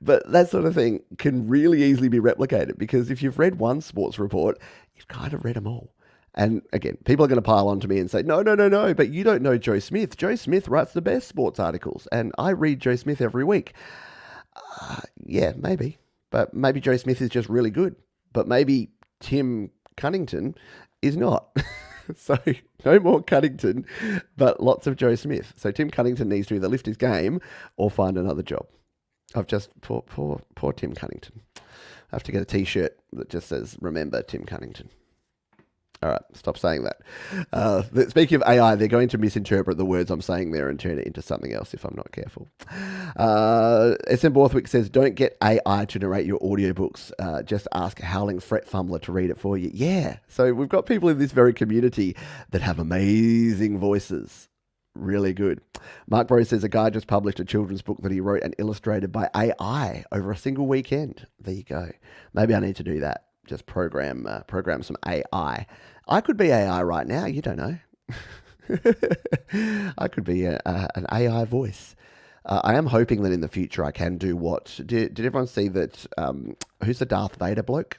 A: But that sort of thing can really easily be replicated, because if you've read one sports report, you've kind of read them all. And again, people are going to pile on to me and say, no, but you don't know Joe Smith. Joe Smith writes the best sports articles, and I read Joe Smith every week. Yeah, maybe. But maybe Joe Smith is just really good. But maybe Tim Cunnington is not. So no more Cunnington, but lots of Joe Smith. So Tim Cunnington needs to either lift his game or find another job. I've just poor Tim Cunnington. I have to get a T-shirt that just says "Remember Tim Cunnington." All right, stop saying that. Speaking of AI, they're going to misinterpret the words I'm saying there and turn it into something else if I'm not careful. SM Borthwick says, don't get AI to narrate your audiobooks. Just ask Howling Fret Fumbler to read it for you. Yeah, so we've got people in this very community that have amazing voices. Really good. Mark Bro says a guy just published a children's book that he wrote and illustrated by AI over a single weekend. There you go. Maybe I need to do that. Just program some AI. I could be AI right now. You don't know. I could be an AI voice. I am hoping that in the future I can do what... Did everyone see that... who's the Darth Vader bloke?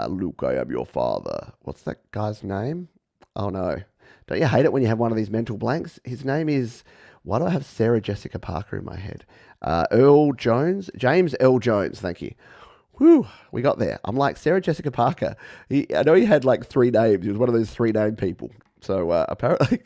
A: Luke, I am your father. What's that guy's name? Oh, no. Don't you hate it when you have one of these mental blanks? His name is... Why do I have Sarah Jessica Parker in my head? Earl Jones? James L. Jones, thank you. Whew, we got there. I'm like, Sarah Jessica Parker. I know he had like 3 names. He was one of those 3-name people. So apparently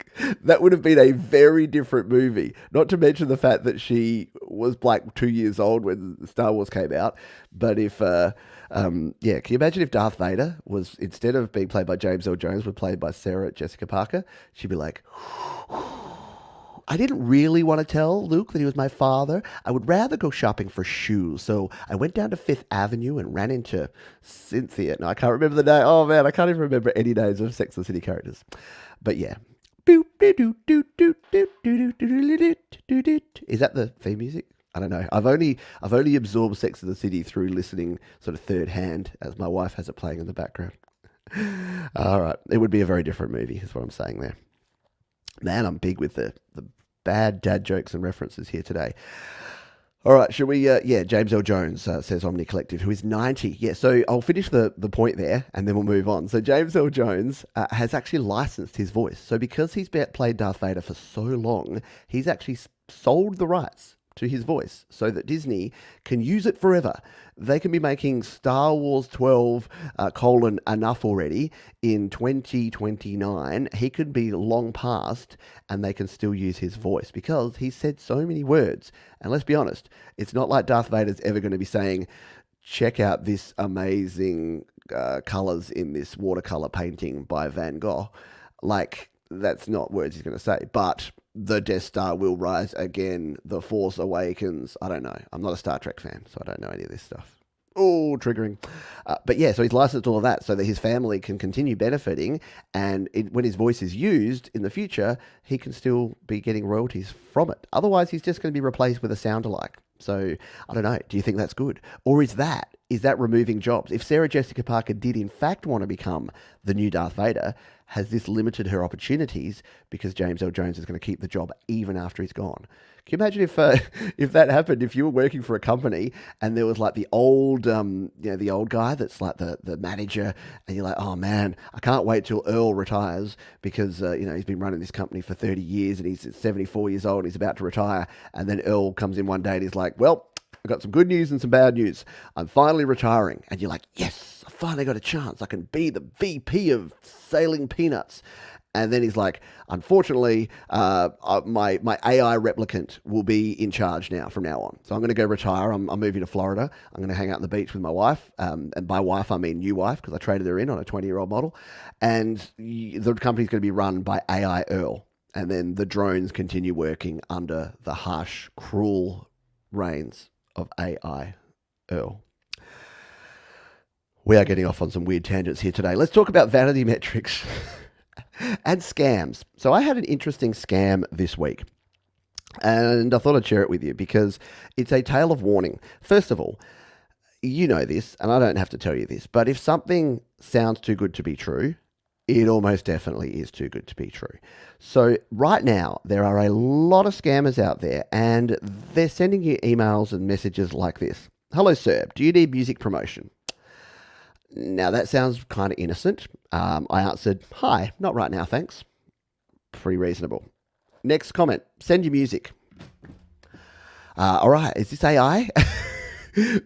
A: that would have been a very different movie. Not to mention the fact that she was like 2 years old when Star Wars came out. But if, can you imagine if Darth Vader was, instead of being played by James L. Jones, was played by Sarah Jessica Parker? She'd be like... I didn't really want to tell Luke that he was my father. I would rather go shopping for shoes. So I went down to Fifth Avenue and ran into Cynthia. No, I can't remember the name. Oh, man, I can't even remember any names of Sex and the City characters. But yeah. Is that the theme music? I don't know. I've only absorbed Sex and the City through listening sort of third hand as my wife has it playing in the background. All right. It would be a very different movie is what I'm saying there. Man, I'm big with the bad dad jokes and references here today. All right, shall we? James L. Jones says Omni Collective, who is 90. Yeah, so I'll finish the point there and then we'll move on. So James L. Jones has actually licensed his voice. So because he's played Darth Vader for so long, he's actually sold the rights to his voice so that Disney can use it forever. They can be making Star Wars 12 enough already in 2029. He could be long past and they can still use his voice because he said so many words. And let's be honest, it's not like Darth Vader's ever going to be saying, check out this amazing colors in this watercolor painting by Van Gogh. Like, that's not words he's going to say. But the Death Star will rise again. The Force Awakens. I don't know. I'm not a Star Trek fan, so I don't know any of this stuff. Oh, triggering. But yeah, so he's licensed all of that so that his family can continue benefiting. And when his voice is used in the future, he can still be getting royalties from it. Otherwise, he's just going to be replaced with a sound-alike. So I don't know. Do you think that's good? Or is that removing jobs? If Sarah Jessica Parker did in fact want to become the new Darth Vader, has this limited her opportunities because James L. Jones is going to keep the job even after he's gone? Can you imagine if that happened? If you were working for a company and there was like the old, the old guy that's like the manager, and you're like, oh man, I can't wait till Earl retires because he's been running this company for 30 years and he's 74 years old and he's about to retire, and then Earl comes in one day and he's like, well, I've got some good news and some bad news. I'm finally retiring. And you're like, yes, I finally got a chance. I can be the VP of Sailing Peanuts. And then he's like, unfortunately, my AI replicant will be in charge now from now on. So I'm going to go retire. I'm moving to Florida. I'm going to hang out on the beach with my wife. And by wife, I mean new wife, because I traded her in on a 20-year-old model. And the company's going to be run by AI Earl. And then the drones continue working under the harsh, cruel reins of AI Earl. We are getting off on some weird tangents here today. Let's talk about vanity metrics and scams. So I had an interesting scam this week, and I thought I'd share it with you because it's a tale of warning. First of all, you know this, and I don't have to tell you this, but if something sounds too good to be true, it almost definitely is too good to be true. So right now, there are a lot of scammers out there, and they're sending you emails and messages like this. Hello, sir. Do you need music promotion? Now, that sounds kind of innocent. I answered, hi, not right now, thanks. Pretty reasonable. Next comment, send your music. All right, is this AI?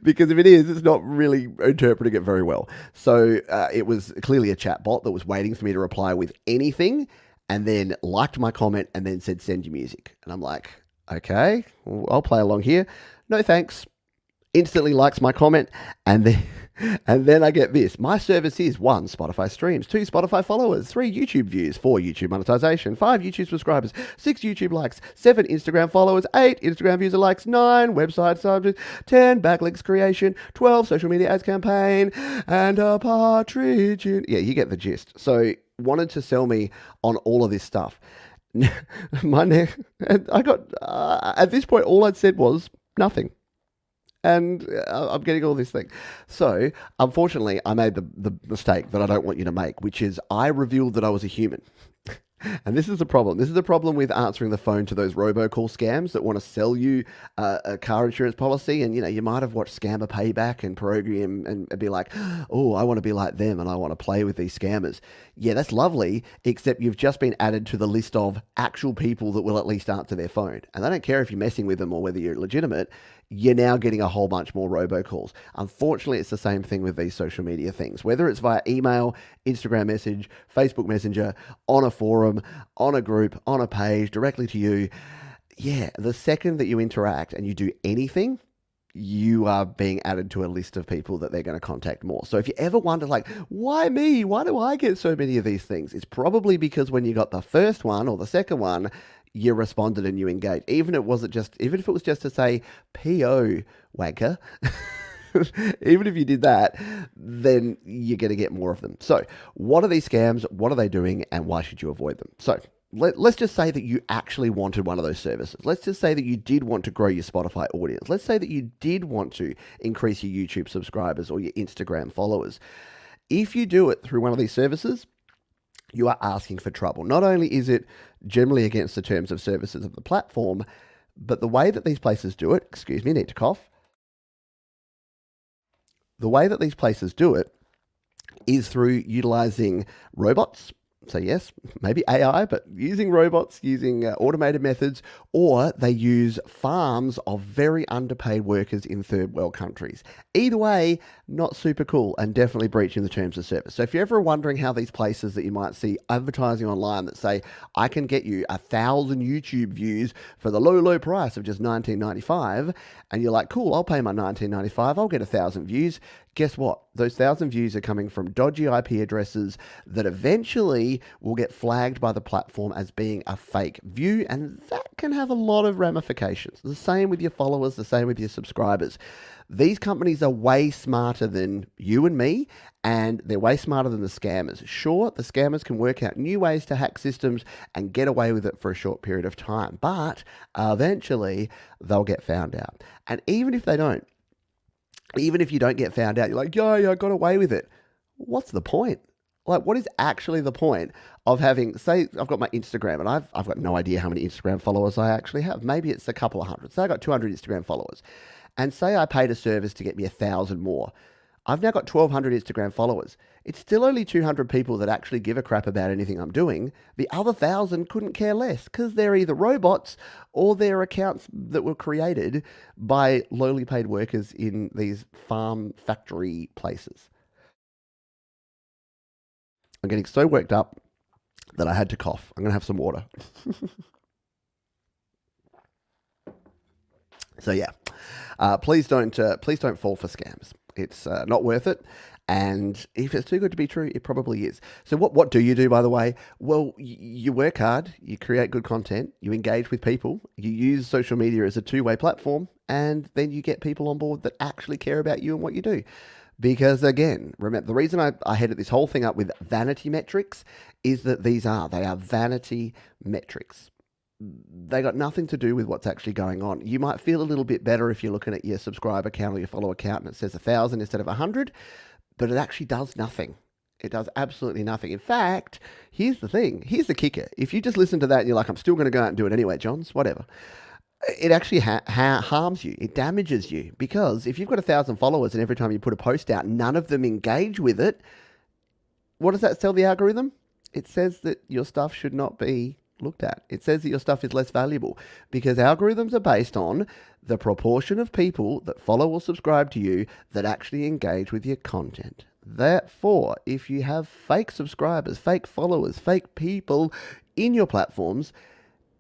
A: Because if it is, it's not really interpreting it very well. So it was clearly a chatbot that was waiting for me to reply with anything and then liked my comment and then said, send your music. And I'm like, okay, I'll play along here. No, thanks. instantly likes my comment, and then I get this. My service is 1, Spotify streams, 2, Spotify followers, 3, YouTube views, 4, YouTube monetization, 5, YouTube subscribers, 6, YouTube likes, 7, Instagram followers, 8, Instagram views and likes, 9, website subjects, 10, backlinks creation, 12, social media ads campaign, and a partridge in... Yeah, you get the gist. So, wanted to sell me on all of this stuff. I got, at this point, all I'd said was nothing. And I'm getting all this thing. So, unfortunately, I made the mistake that I don't want you to make, which is I revealed that I was a human. And this is the problem. This is the problem with answering the phone to those robocall scams that want to sell you a car insurance policy. And, you might have watched Scammer Payback and Program and be like, oh, I want to be like them and I want to play with these scammers. Yeah, that's lovely, except you've just been added to the list of actual people that will at least answer their phone. And they don't care if you're messing with them or whether you're legitimate. You're now getting a whole bunch more robocalls. Unfortunately, it's the same thing with these social media things. Whether it's via email, Instagram message, Facebook Messenger, on a forum, on a group, on a page, directly to you. Yeah, the second that you interact and you do anything, you are being added to a list of people that they're going to contact more. So if you ever wonder, like, why me? Why do I get so many of these things? It's probably because when you got the first one or the second one, you responded and you engaged. Even if it was just to say PO wanker, even if you did that, then you're going to get more of them. So what are these scams? What are they doing? And why should you avoid them? So let's just say that you actually wanted one of those services. Let's just say that you did want to grow your Spotify audience. Let's say that you did want to increase your YouTube subscribers or your Instagram followers. If you do it through one of these services, you are asking for trouble. Not only is it generally against the terms of services of the platform, but the way that these places do it, need to cough. The way that these places do it is through utilizing robots. So yes, maybe AI, but using robots, using automated methods, or they use farms of very underpaid workers in third world countries. Either way, not super cool and definitely breaching the terms of service. So if you're ever wondering how these places that you might see advertising online that say, I can get you 1,000 YouTube views for the low price of just $19.95, and you're like, cool, I'll pay my $19.95, I'll get 1,000 views. Guess what? Those 1,000 views are coming from dodgy IP addresses that eventually will get flagged by the platform as being a fake view, and that can have a lot of ramifications. The same with your followers, the same with your subscribers. These companies are way smarter than you and me, and they're way smarter than the scammers. Sure, the scammers can work out new ways to hack systems and get away with it for a short period of time, but eventually they'll get found out. And even if they don't, even if you don't get found out, you're like, yeah, I got away with it. What's the point? Like, what is actually the point of having, say, I've got my Instagram, and I've got no idea how many Instagram followers I actually have. Maybe it's a couple of hundred. Say I got 200 Instagram followers. And say I paid a service to get me 1,000 more. I've now got 1,200 Instagram followers. It's still only 200 people that actually give a crap about anything I'm doing. The other 1,000 couldn't care less because they're either robots or they're accounts that were created by lowly paid workers in these farm factory places. I'm getting so worked up that I had to cough. I'm going to have some water. So yeah, please don't fall for scams. It's not worth it. And if it's too good to be true, it probably is. So what do you do, by the way? Well, you work hard, you create good content, you engage with people, you use social media as a two-way platform, and then you get people on board that actually care about you and what you do. Because again, remember, the reason I headed this whole thing up with vanity metrics is that they are vanity metrics. They got nothing to do with what's actually going on. You might feel a little bit better if you're looking at your subscriber count or your follower count and it says 1,000 instead of 100, but it actually does nothing. It does absolutely nothing. In fact, here's the thing. Here's the kicker. If you just listen to that and you're like, I'm still going to go out and do it anyway, Johns, whatever. It actually harms you. It damages you. Because if you've got 1,000 followers and every time you put a post out, none of them engage with it, what does that tell the algorithm? It says that your stuff should not be looked at. It says that your stuff is less valuable because algorithms are based on the proportion of people that follow or subscribe to you that actually engage with your content. Therefore, if you have fake subscribers, fake followers, fake people in your platforms,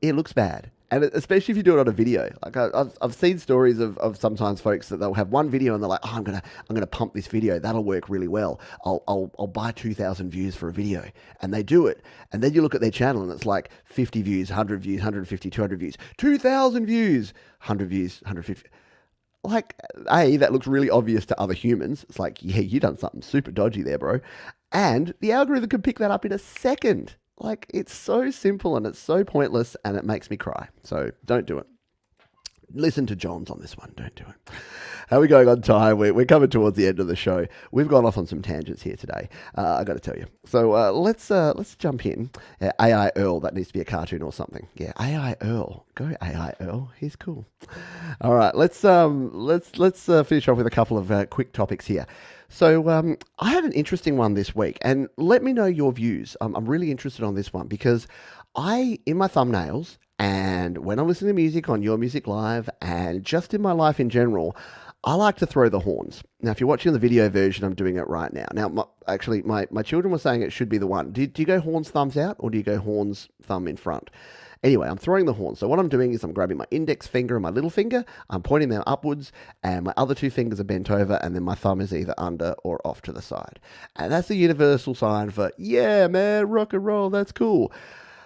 A: it looks bad. And especially if you do it on a video, like I've seen stories of sometimes folks that they'll have one video and they're like, oh, I'm gonna pump this video, that'll work really well. I'll buy 2,000 views for a video, and they do it, and then you look at their channel and it's like 50 views, 100 views, 150, 200 views, 2,000 views, 100 views, 150. Like, that looks really obvious to other humans. It's like, yeah, you done something super dodgy there, bro. And the algorithm can pick that up in a second. Like, it's so simple and it's so pointless and it makes me cry. So don't do it. Listen to John's on this one. Don't do it. How are we going on time? We're coming towards the end of the show. We've gone off on some tangents here today. I got to tell you. So let's jump in. AI Earl. That needs to be a cartoon or something. Yeah, AI Earl. Go AI Earl. He's cool. All right. Let's finish off with a couple of quick topics here. So I had an interesting one this week, and let me know your views. I'm really interested on this one because in my thumbnails, and when I'm listening to music on Your Music Live, and just in my life in general, I like to throw the horns. Now, if you're watching the video version, I'm doing it right now. Now, my children were saying it should be the one. Do you go horns thumbs out, or do you go horns thumb in front? Anyway, I'm throwing the horn. So what I'm doing is I'm grabbing my index finger and my little finger, I'm pointing them upwards, and my other two fingers are bent over, and then my thumb is either under or off to the side. And that's the universal sign for, yeah, man, rock and roll, that's cool.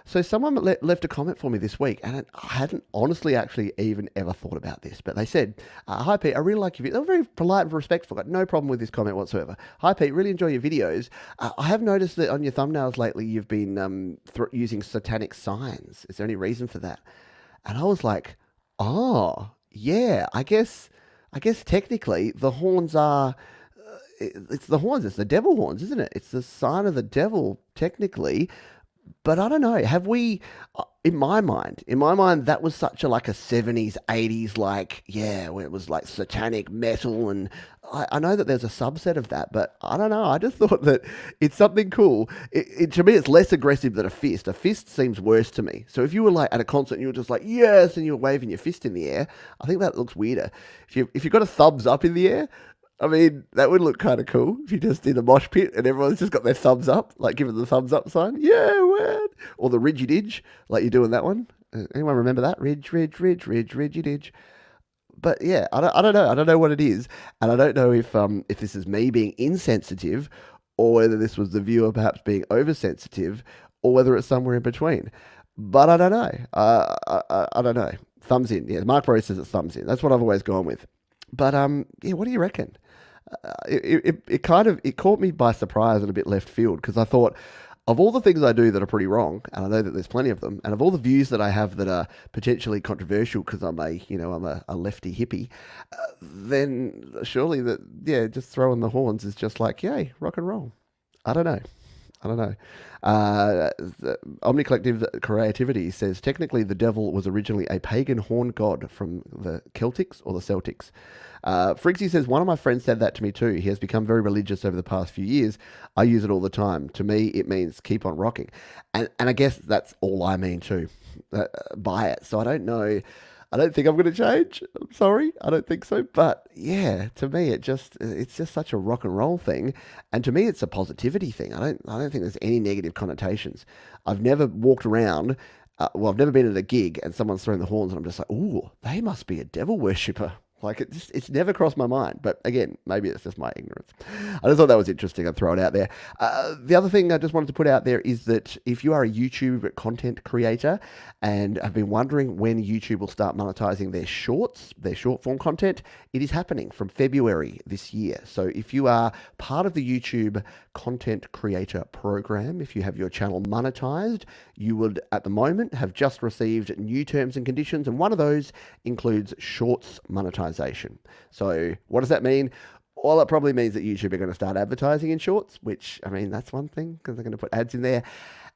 A: So someone left a comment for me this week, and I hadn't honestly actually even ever thought about this, but they said, hi Pete, I really like your videos. They were very polite and respectful, got no problem with this comment whatsoever. Hi Pete, really enjoy your videos. I have noticed that on your thumbnails lately you've been using satanic signs. Is there any reason for that? And I was like, oh, yeah, I guess technically the horns are... it's the horns, it's the devil horns, isn't it? It's the sign of the devil, technically. But I don't know, have we, in my mind, that was such a 70s, 80s, where it was like satanic metal, and I know that there's a subset of that, but I don't know, I just thought that it's something cool. To me, it's less aggressive than a fist. A fist seems worse to me. So if you were at a concert and you were just like, yes, and you were waving your fist in the air, I think that looks weirder. If you've got a thumbs up in the air, I mean, that would look kind of cool if you just did a mosh pit and everyone's just got their thumbs up, giving the thumbs up sign. Yeah, man. Or the ridgy didge, like you're doing that one. Anyone remember that? Ridgy didge. But yeah, I don't know. I don't know what it is. And I don't know if this is me being insensitive, or whether this was the viewer perhaps being oversensitive, or whether it's somewhere in between. But I don't know. I don't know. Thumbs in. Yeah, Mark Bro says it's thumbs in. That's what I've always gone with. But yeah, what do you reckon? It caught me by surprise and a bit left field, because I thought, of all the things I do that are pretty wrong, and I know that there's plenty of them, and of all the views that I have that are potentially controversial because I'm a lefty hippie, then surely just throwing the horns is just like, yay, rock and roll. I don't know. Omni Collective Creativity says, technically the devil was originally a pagan horn god from the Celtics or the Celtics. Friggsy says, one of my friends said that to me too. He has become very religious over the past few years. I use it all the time. To me, it means keep on rocking. And I guess that's all I mean too, by it. So I don't know. I don't think I'm going to change. I'm sorry. I don't think so. But yeah, to me, it's just such a rock and roll thing. And to me, it's a positivity thing. I don't think there's any negative connotations. I've never walked around. I've never been at a gig and someone's throwing the horns and I'm just like, ooh, they must be a devil worshipper. It's never crossed my mind. But again, maybe it's just my ignorance. I just thought that was interesting. I'd throw it out there. The other thing I just wanted to put out there is that if you are a YouTube content creator and have been wondering when YouTube will start monetizing their shorts, their short form content, it is happening from February this year. So if you are part of the YouTube content creator program, if you have your channel monetized, you would at the moment have just received new terms and conditions. And one of those includes shorts monetization. So what does that mean? Well, it probably means that YouTube are going to start advertising in shorts, which, I mean, that's one thing because they're going to put ads in there.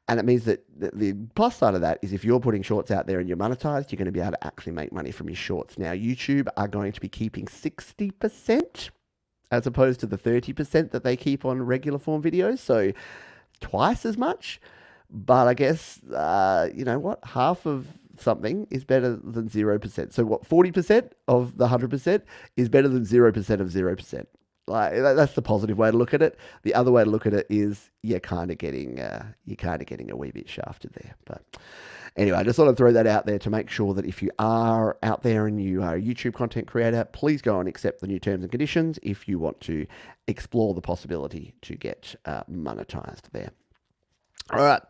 A: And it means that the plus side of that is if you're putting shorts out there and you're monetized, you're going to be able to actually make money from your shorts. Now, YouTube are going to be keeping 60% as opposed to the 30% that they keep on regular form videos. So twice as much. But I guess, you know what? Half of something is better than 0%. So what, 40% of the 100% is better than 0% of 0%. Like that's the positive way to look at it. The other way to look at it is you're kind of getting a wee bit shafted there. But anyway, I just thought I'd throw that out there to make sure that if you are out there and you are a YouTube content creator, please go and accept the new terms and conditions if you want to explore the possibility to get monetized there. All right.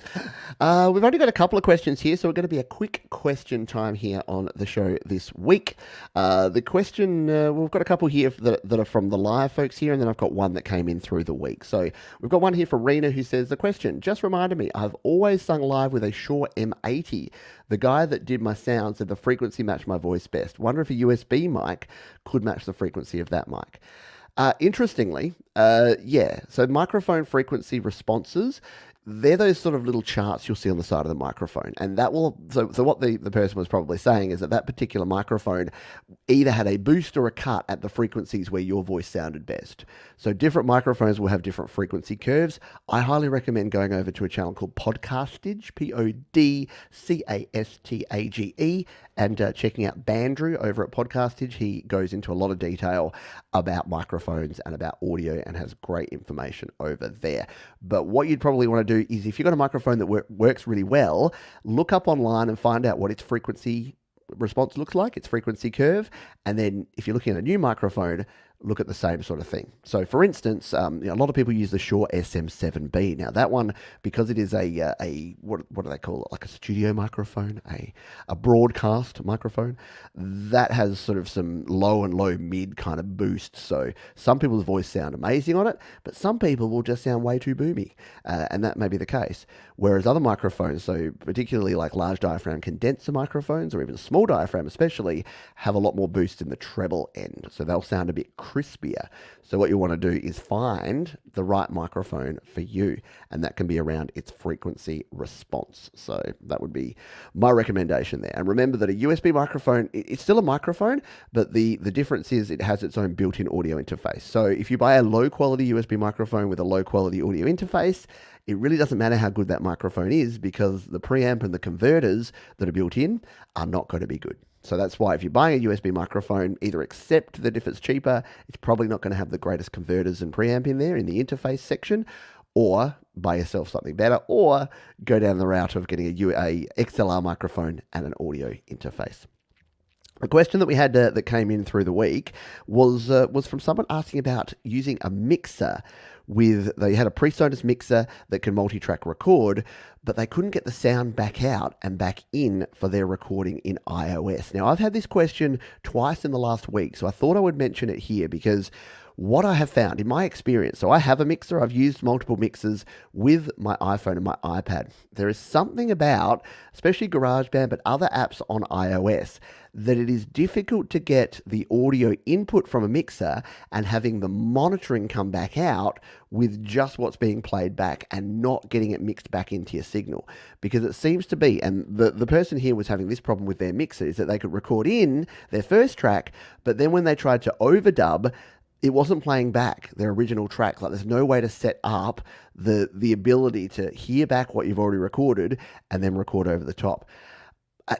A: We've only got a couple of questions here, so we're going to be a quick question time here on the show this week. The question, we've got a couple here that are from the live folks here, and then I've got one that came in through the week. So we've got one here for Rena who says, the question just reminded me, I've always sung live with a Shure M80. The guy that did my sound said the frequency matched my voice best. Wonder if a USB mic could match the frequency of that mic. Interestingly, yeah, so microphone frequency responses, they're those sort of little charts you'll see on the side of the microphone. And that will, so what the person was probably saying is that particular microphone either had a boost or a cut at the frequencies where your voice sounded best. So different microphones will have different frequency curves. I highly recommend going over to a channel called Podcastage, Podcastage, and checking out Bandrew over at Podcastage. He goes into a lot of detail about microphones and about audio and has great information over there. But what you'd probably want to do is, if you've got a microphone that works really well, look up online and find out what its frequency response looks like, its frequency curve, and then if you're looking at a new microphone, look at the same sort of thing. So for instance, a lot of people use the Shure SM7B. Now that one, because it is a what do they call it? Like a studio microphone, a broadcast microphone, that has sort of some low and low mid kind of boost. So some people's voice sound amazing on it, but some people will just sound way too boomy. And that may be the case. Whereas other microphones, so particularly like large diaphragm condenser microphones, or even small diaphragm especially, have a lot more boost in the treble end. So they'll sound a bit crispier. So what you want to do is find the right microphone for you, and that can be around its frequency response. So that would be my recommendation there. And remember that a USB microphone, it's still a microphone, but the difference is it has its own built-in audio interface. So if you buy a low-quality USB microphone with a low-quality audio interface, it really doesn't matter how good that microphone is, because the preamp and the converters that are built in are not going to be good. So that's why if you're buying a USB microphone, either accept that if it's cheaper, it's probably not going to have the greatest converters and preamp in there in the interface section, or buy yourself something better, or go down the route of getting a XLR microphone and an audio interface. A question that we had that came in through the week was from someone asking about using a mixer they had a PreSonus mixer that can multi-track record, but they couldn't get the sound back out and back in for their recording in iOS. Now, I've had this question twice in the last week, so I thought I would mention it here because what I have found in my experience, so I have a mixer, I've used multiple mixers with my iPhone and my iPad. There is something about, especially GarageBand, but other apps on iOS, that it is difficult to get the audio input from a mixer and having the monitoring come back out with just what's being played back and not getting it mixed back into your signal. Because it seems to be, and the person here was having this problem with their mixer, is that they could record in their first track, but then when they tried to overdub, it wasn't playing back their original track. Like, there's no way to set up the ability to hear back what you've already recorded and then record over the top.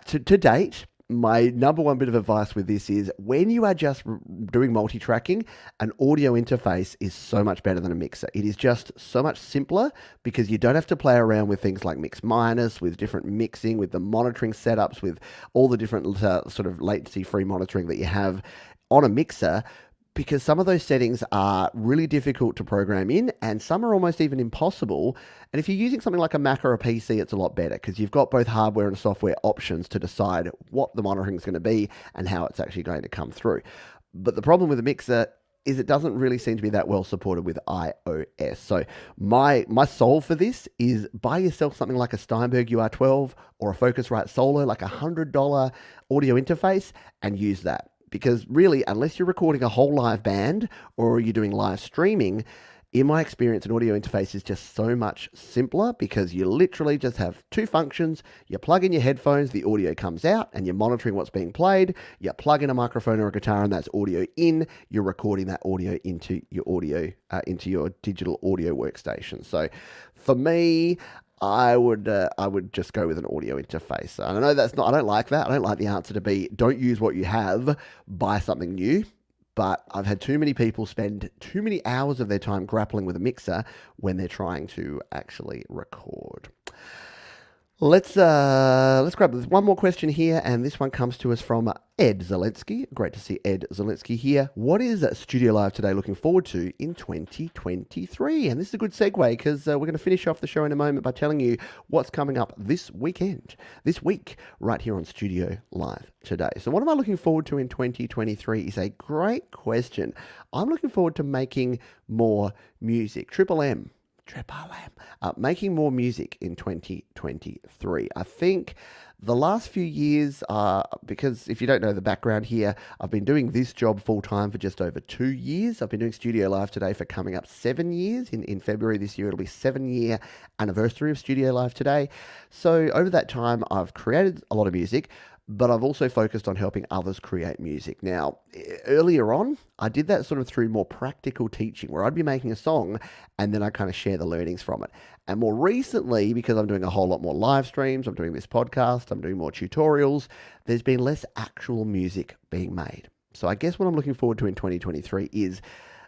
A: To date, my number one bit of advice with this is, when you are just doing multi-tracking, an audio interface is so much better than a mixer. It is just so much simpler because you don't have to play around with things like mix minus, with different mixing, with the monitoring setups, with all the different sort of latency-free monitoring that you have on a mixer, because some of those settings are really difficult to program in, and some are almost even impossible. And if you're using something like a Mac or a PC, it's a lot better because you've got both hardware and software options to decide what the monitoring is going to be and how it's actually going to come through. But the problem with a mixer is it doesn't really seem to be that well supported with iOS. So my solve for this is buy yourself something like a Steinberg UR12 or a Focusrite Solo, like $100 audio interface, and use that. Because really, unless you're recording a whole live band or you're doing live streaming, in my experience, an audio interface is just so much simpler because you literally just have two functions. You plug in your headphones, the audio comes out, and you're monitoring what's being played. You plug in a microphone or a guitar, and that's audio in. You're recording that audio into your digital audio workstation. So for me, I would just go with an audio interface. And I know I don't like that. I don't like the answer to be, don't use what you have, buy something new. but I've had too many people spend too many hours of their time grappling with a mixer when they're trying to actually record. Let's grab one more question here, and this one comes to us from Ed Zelensky. Great to see Ed Zelensky here. What is Studio Live Today looking forward to in 2023? And this is a good segue because we're going to finish off the show in a moment by telling you what's coming up this week, right here on Studio Live Today. So what am I looking forward to in 2023 is a great question. I'm looking forward to making more music. Making more music in 2023. I think the last few years, because if you don't know the background here, I've been doing this job full time for just over 2 years. I've been doing Studio Live Today for coming up 7 years. In February this year, it'll be 7-year anniversary of Studio Live Today. So over that time, I've created a lot of music, but I've also focused on helping others create music. Now, earlier on, I did that sort of through more practical teaching, where I'd be making a song and then I kind of share the learnings from it. And more recently, because I'm doing a whole lot more live streams, I'm doing this podcast, I'm doing more tutorials, there's been less actual music being made. So I guess what I'm looking forward to in 2023 is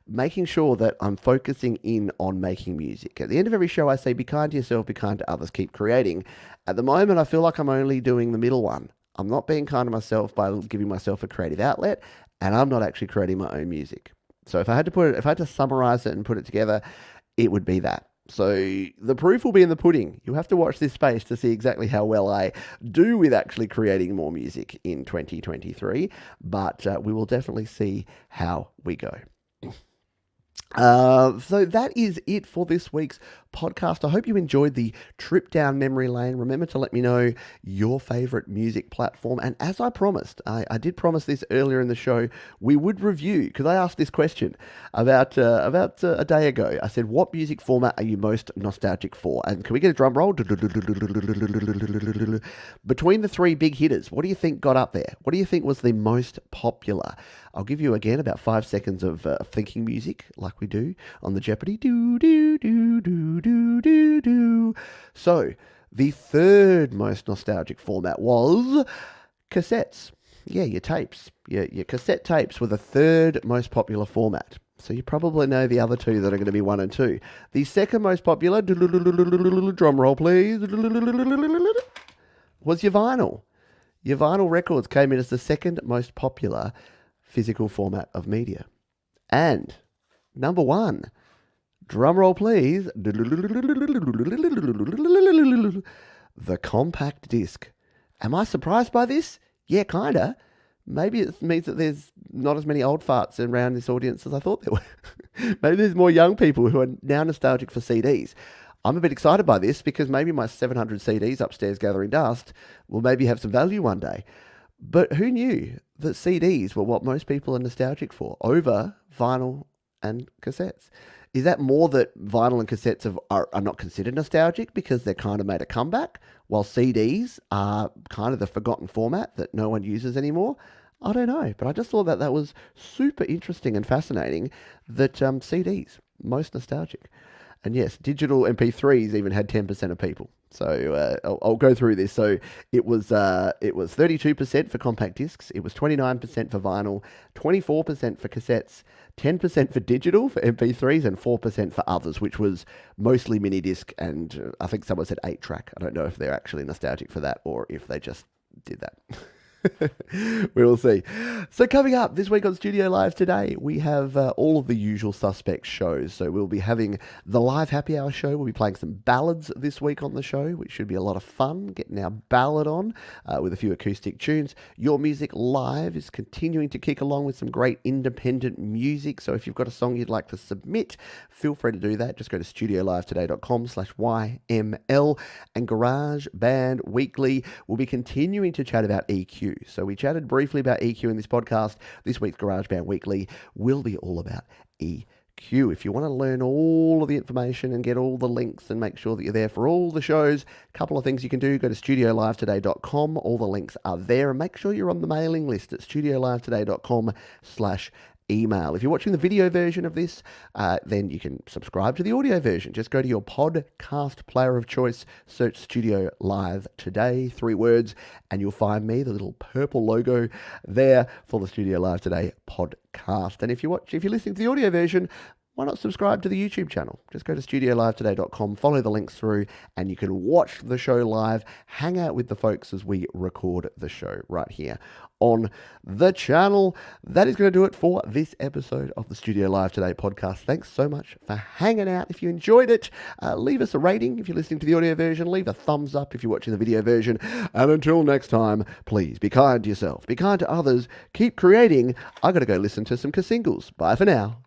A: making sure that I'm focusing in on making music. At the end of every show, I say, be kind to yourself, be kind to others, keep creating. At the moment, I feel like I'm only doing the middle one. I'm not being kind to myself by giving myself a creative outlet, and I'm not actually creating my own music. So if I had to summarize it and put it together, it would be that. So the proof will be in the pudding. You have to watch this space to see exactly how well I do with actually creating more music in 2023, but we will definitely see how we go. So that is it for this week's podcast. I hope you enjoyed the trip down memory lane. Remember to let me know your favorite music platform. And as I promised, I did promise this earlier in the show, we would review, because I asked this question about a day ago. I said, what music format are you most nostalgic for? And can we get a drum roll? Between the three big hitters, what do you think got up there? What do you think was the most popular? I'll give you again about 5 seconds of thinking music, like we do on the Jeopardy. Do, do, do, do, do, do, do. So, the third most nostalgic format was cassettes. Yeah, your tapes. Your cassette tapes were the third most popular format. So you probably know the other two that are going to be 1 and 2. The second most popular, drum roll please, was your vinyl. Your vinyl records came in as the second most popular physical format of media. And number 1, drum roll please, the compact disc. Am I surprised by this? Yeah, kinda. Maybe it means that there's not as many old farts around this audience as I thought there were. Maybe there's more young people who are now nostalgic for CDs. I'm a bit excited by this because maybe my 700 CDs upstairs gathering dust will maybe have some value one day. But who knew that CDs were what most people are nostalgic for over vinyl and cassettes? Is that more that vinyl and cassettes are not considered nostalgic because they're kind of made a comeback, while CDs are kind of the forgotten format that no one uses anymore? I don't know, but I just thought that was super interesting and fascinating that CDs, most nostalgic. And yes, digital MP3s even had 10% of people. So I'll go through this. So it was 32% for compact discs. It was 29% for vinyl, 24% for cassettes, 10% for digital for MP3s, and 4% for others, which was mostly mini disc. And I think someone said 8-track. I don't know if they're actually nostalgic for that or if they just did that. We will see. So coming up this week on Studio Live Today, we have all of the usual suspect shows. So we'll be having the live happy hour show. We'll be playing some ballads this week on the show, which should be a lot of fun, getting our ballad on with a few acoustic tunes. Your Music Live is continuing to kick along with some great independent music. So if you've got a song you'd like to submit, feel free to do that. Just go to studiolivetoday.com/YML. And Garage Band Weekly will be continuing to chat about EQ. So we chatted briefly about EQ in this podcast. This week's GarageBand Weekly will be all about EQ. If you want to learn all of the information and get all the links and make sure that you're there for all the shows, a couple of things you can do. Go to studiolivetoday.com. All the links are there. And make sure you're on the mailing list at studiolivetoday.com/email. email. If you're watching the video version of this, then you can subscribe to the audio version. Just go to your podcast player of choice, search Studio Live Today, 3 words, and you'll find me, the little purple logo there for the Studio Live Today podcast. And if you're listening to the audio version, why not subscribe to the YouTube channel? Just go to studiolivetoday.com, follow the links through, and you can watch the show live, hang out with the folks as we record the show right here on the channel. That is going to do it for this episode of the Studio Live Today podcast. Thanks so much for hanging out. If you enjoyed it, leave us a rating if you're listening to the audio version. Leave a thumbs up if you're watching the video version. And until next time, please be kind to yourself, be kind to others, keep creating. I got to go listen to some Cassingles. Bye for now.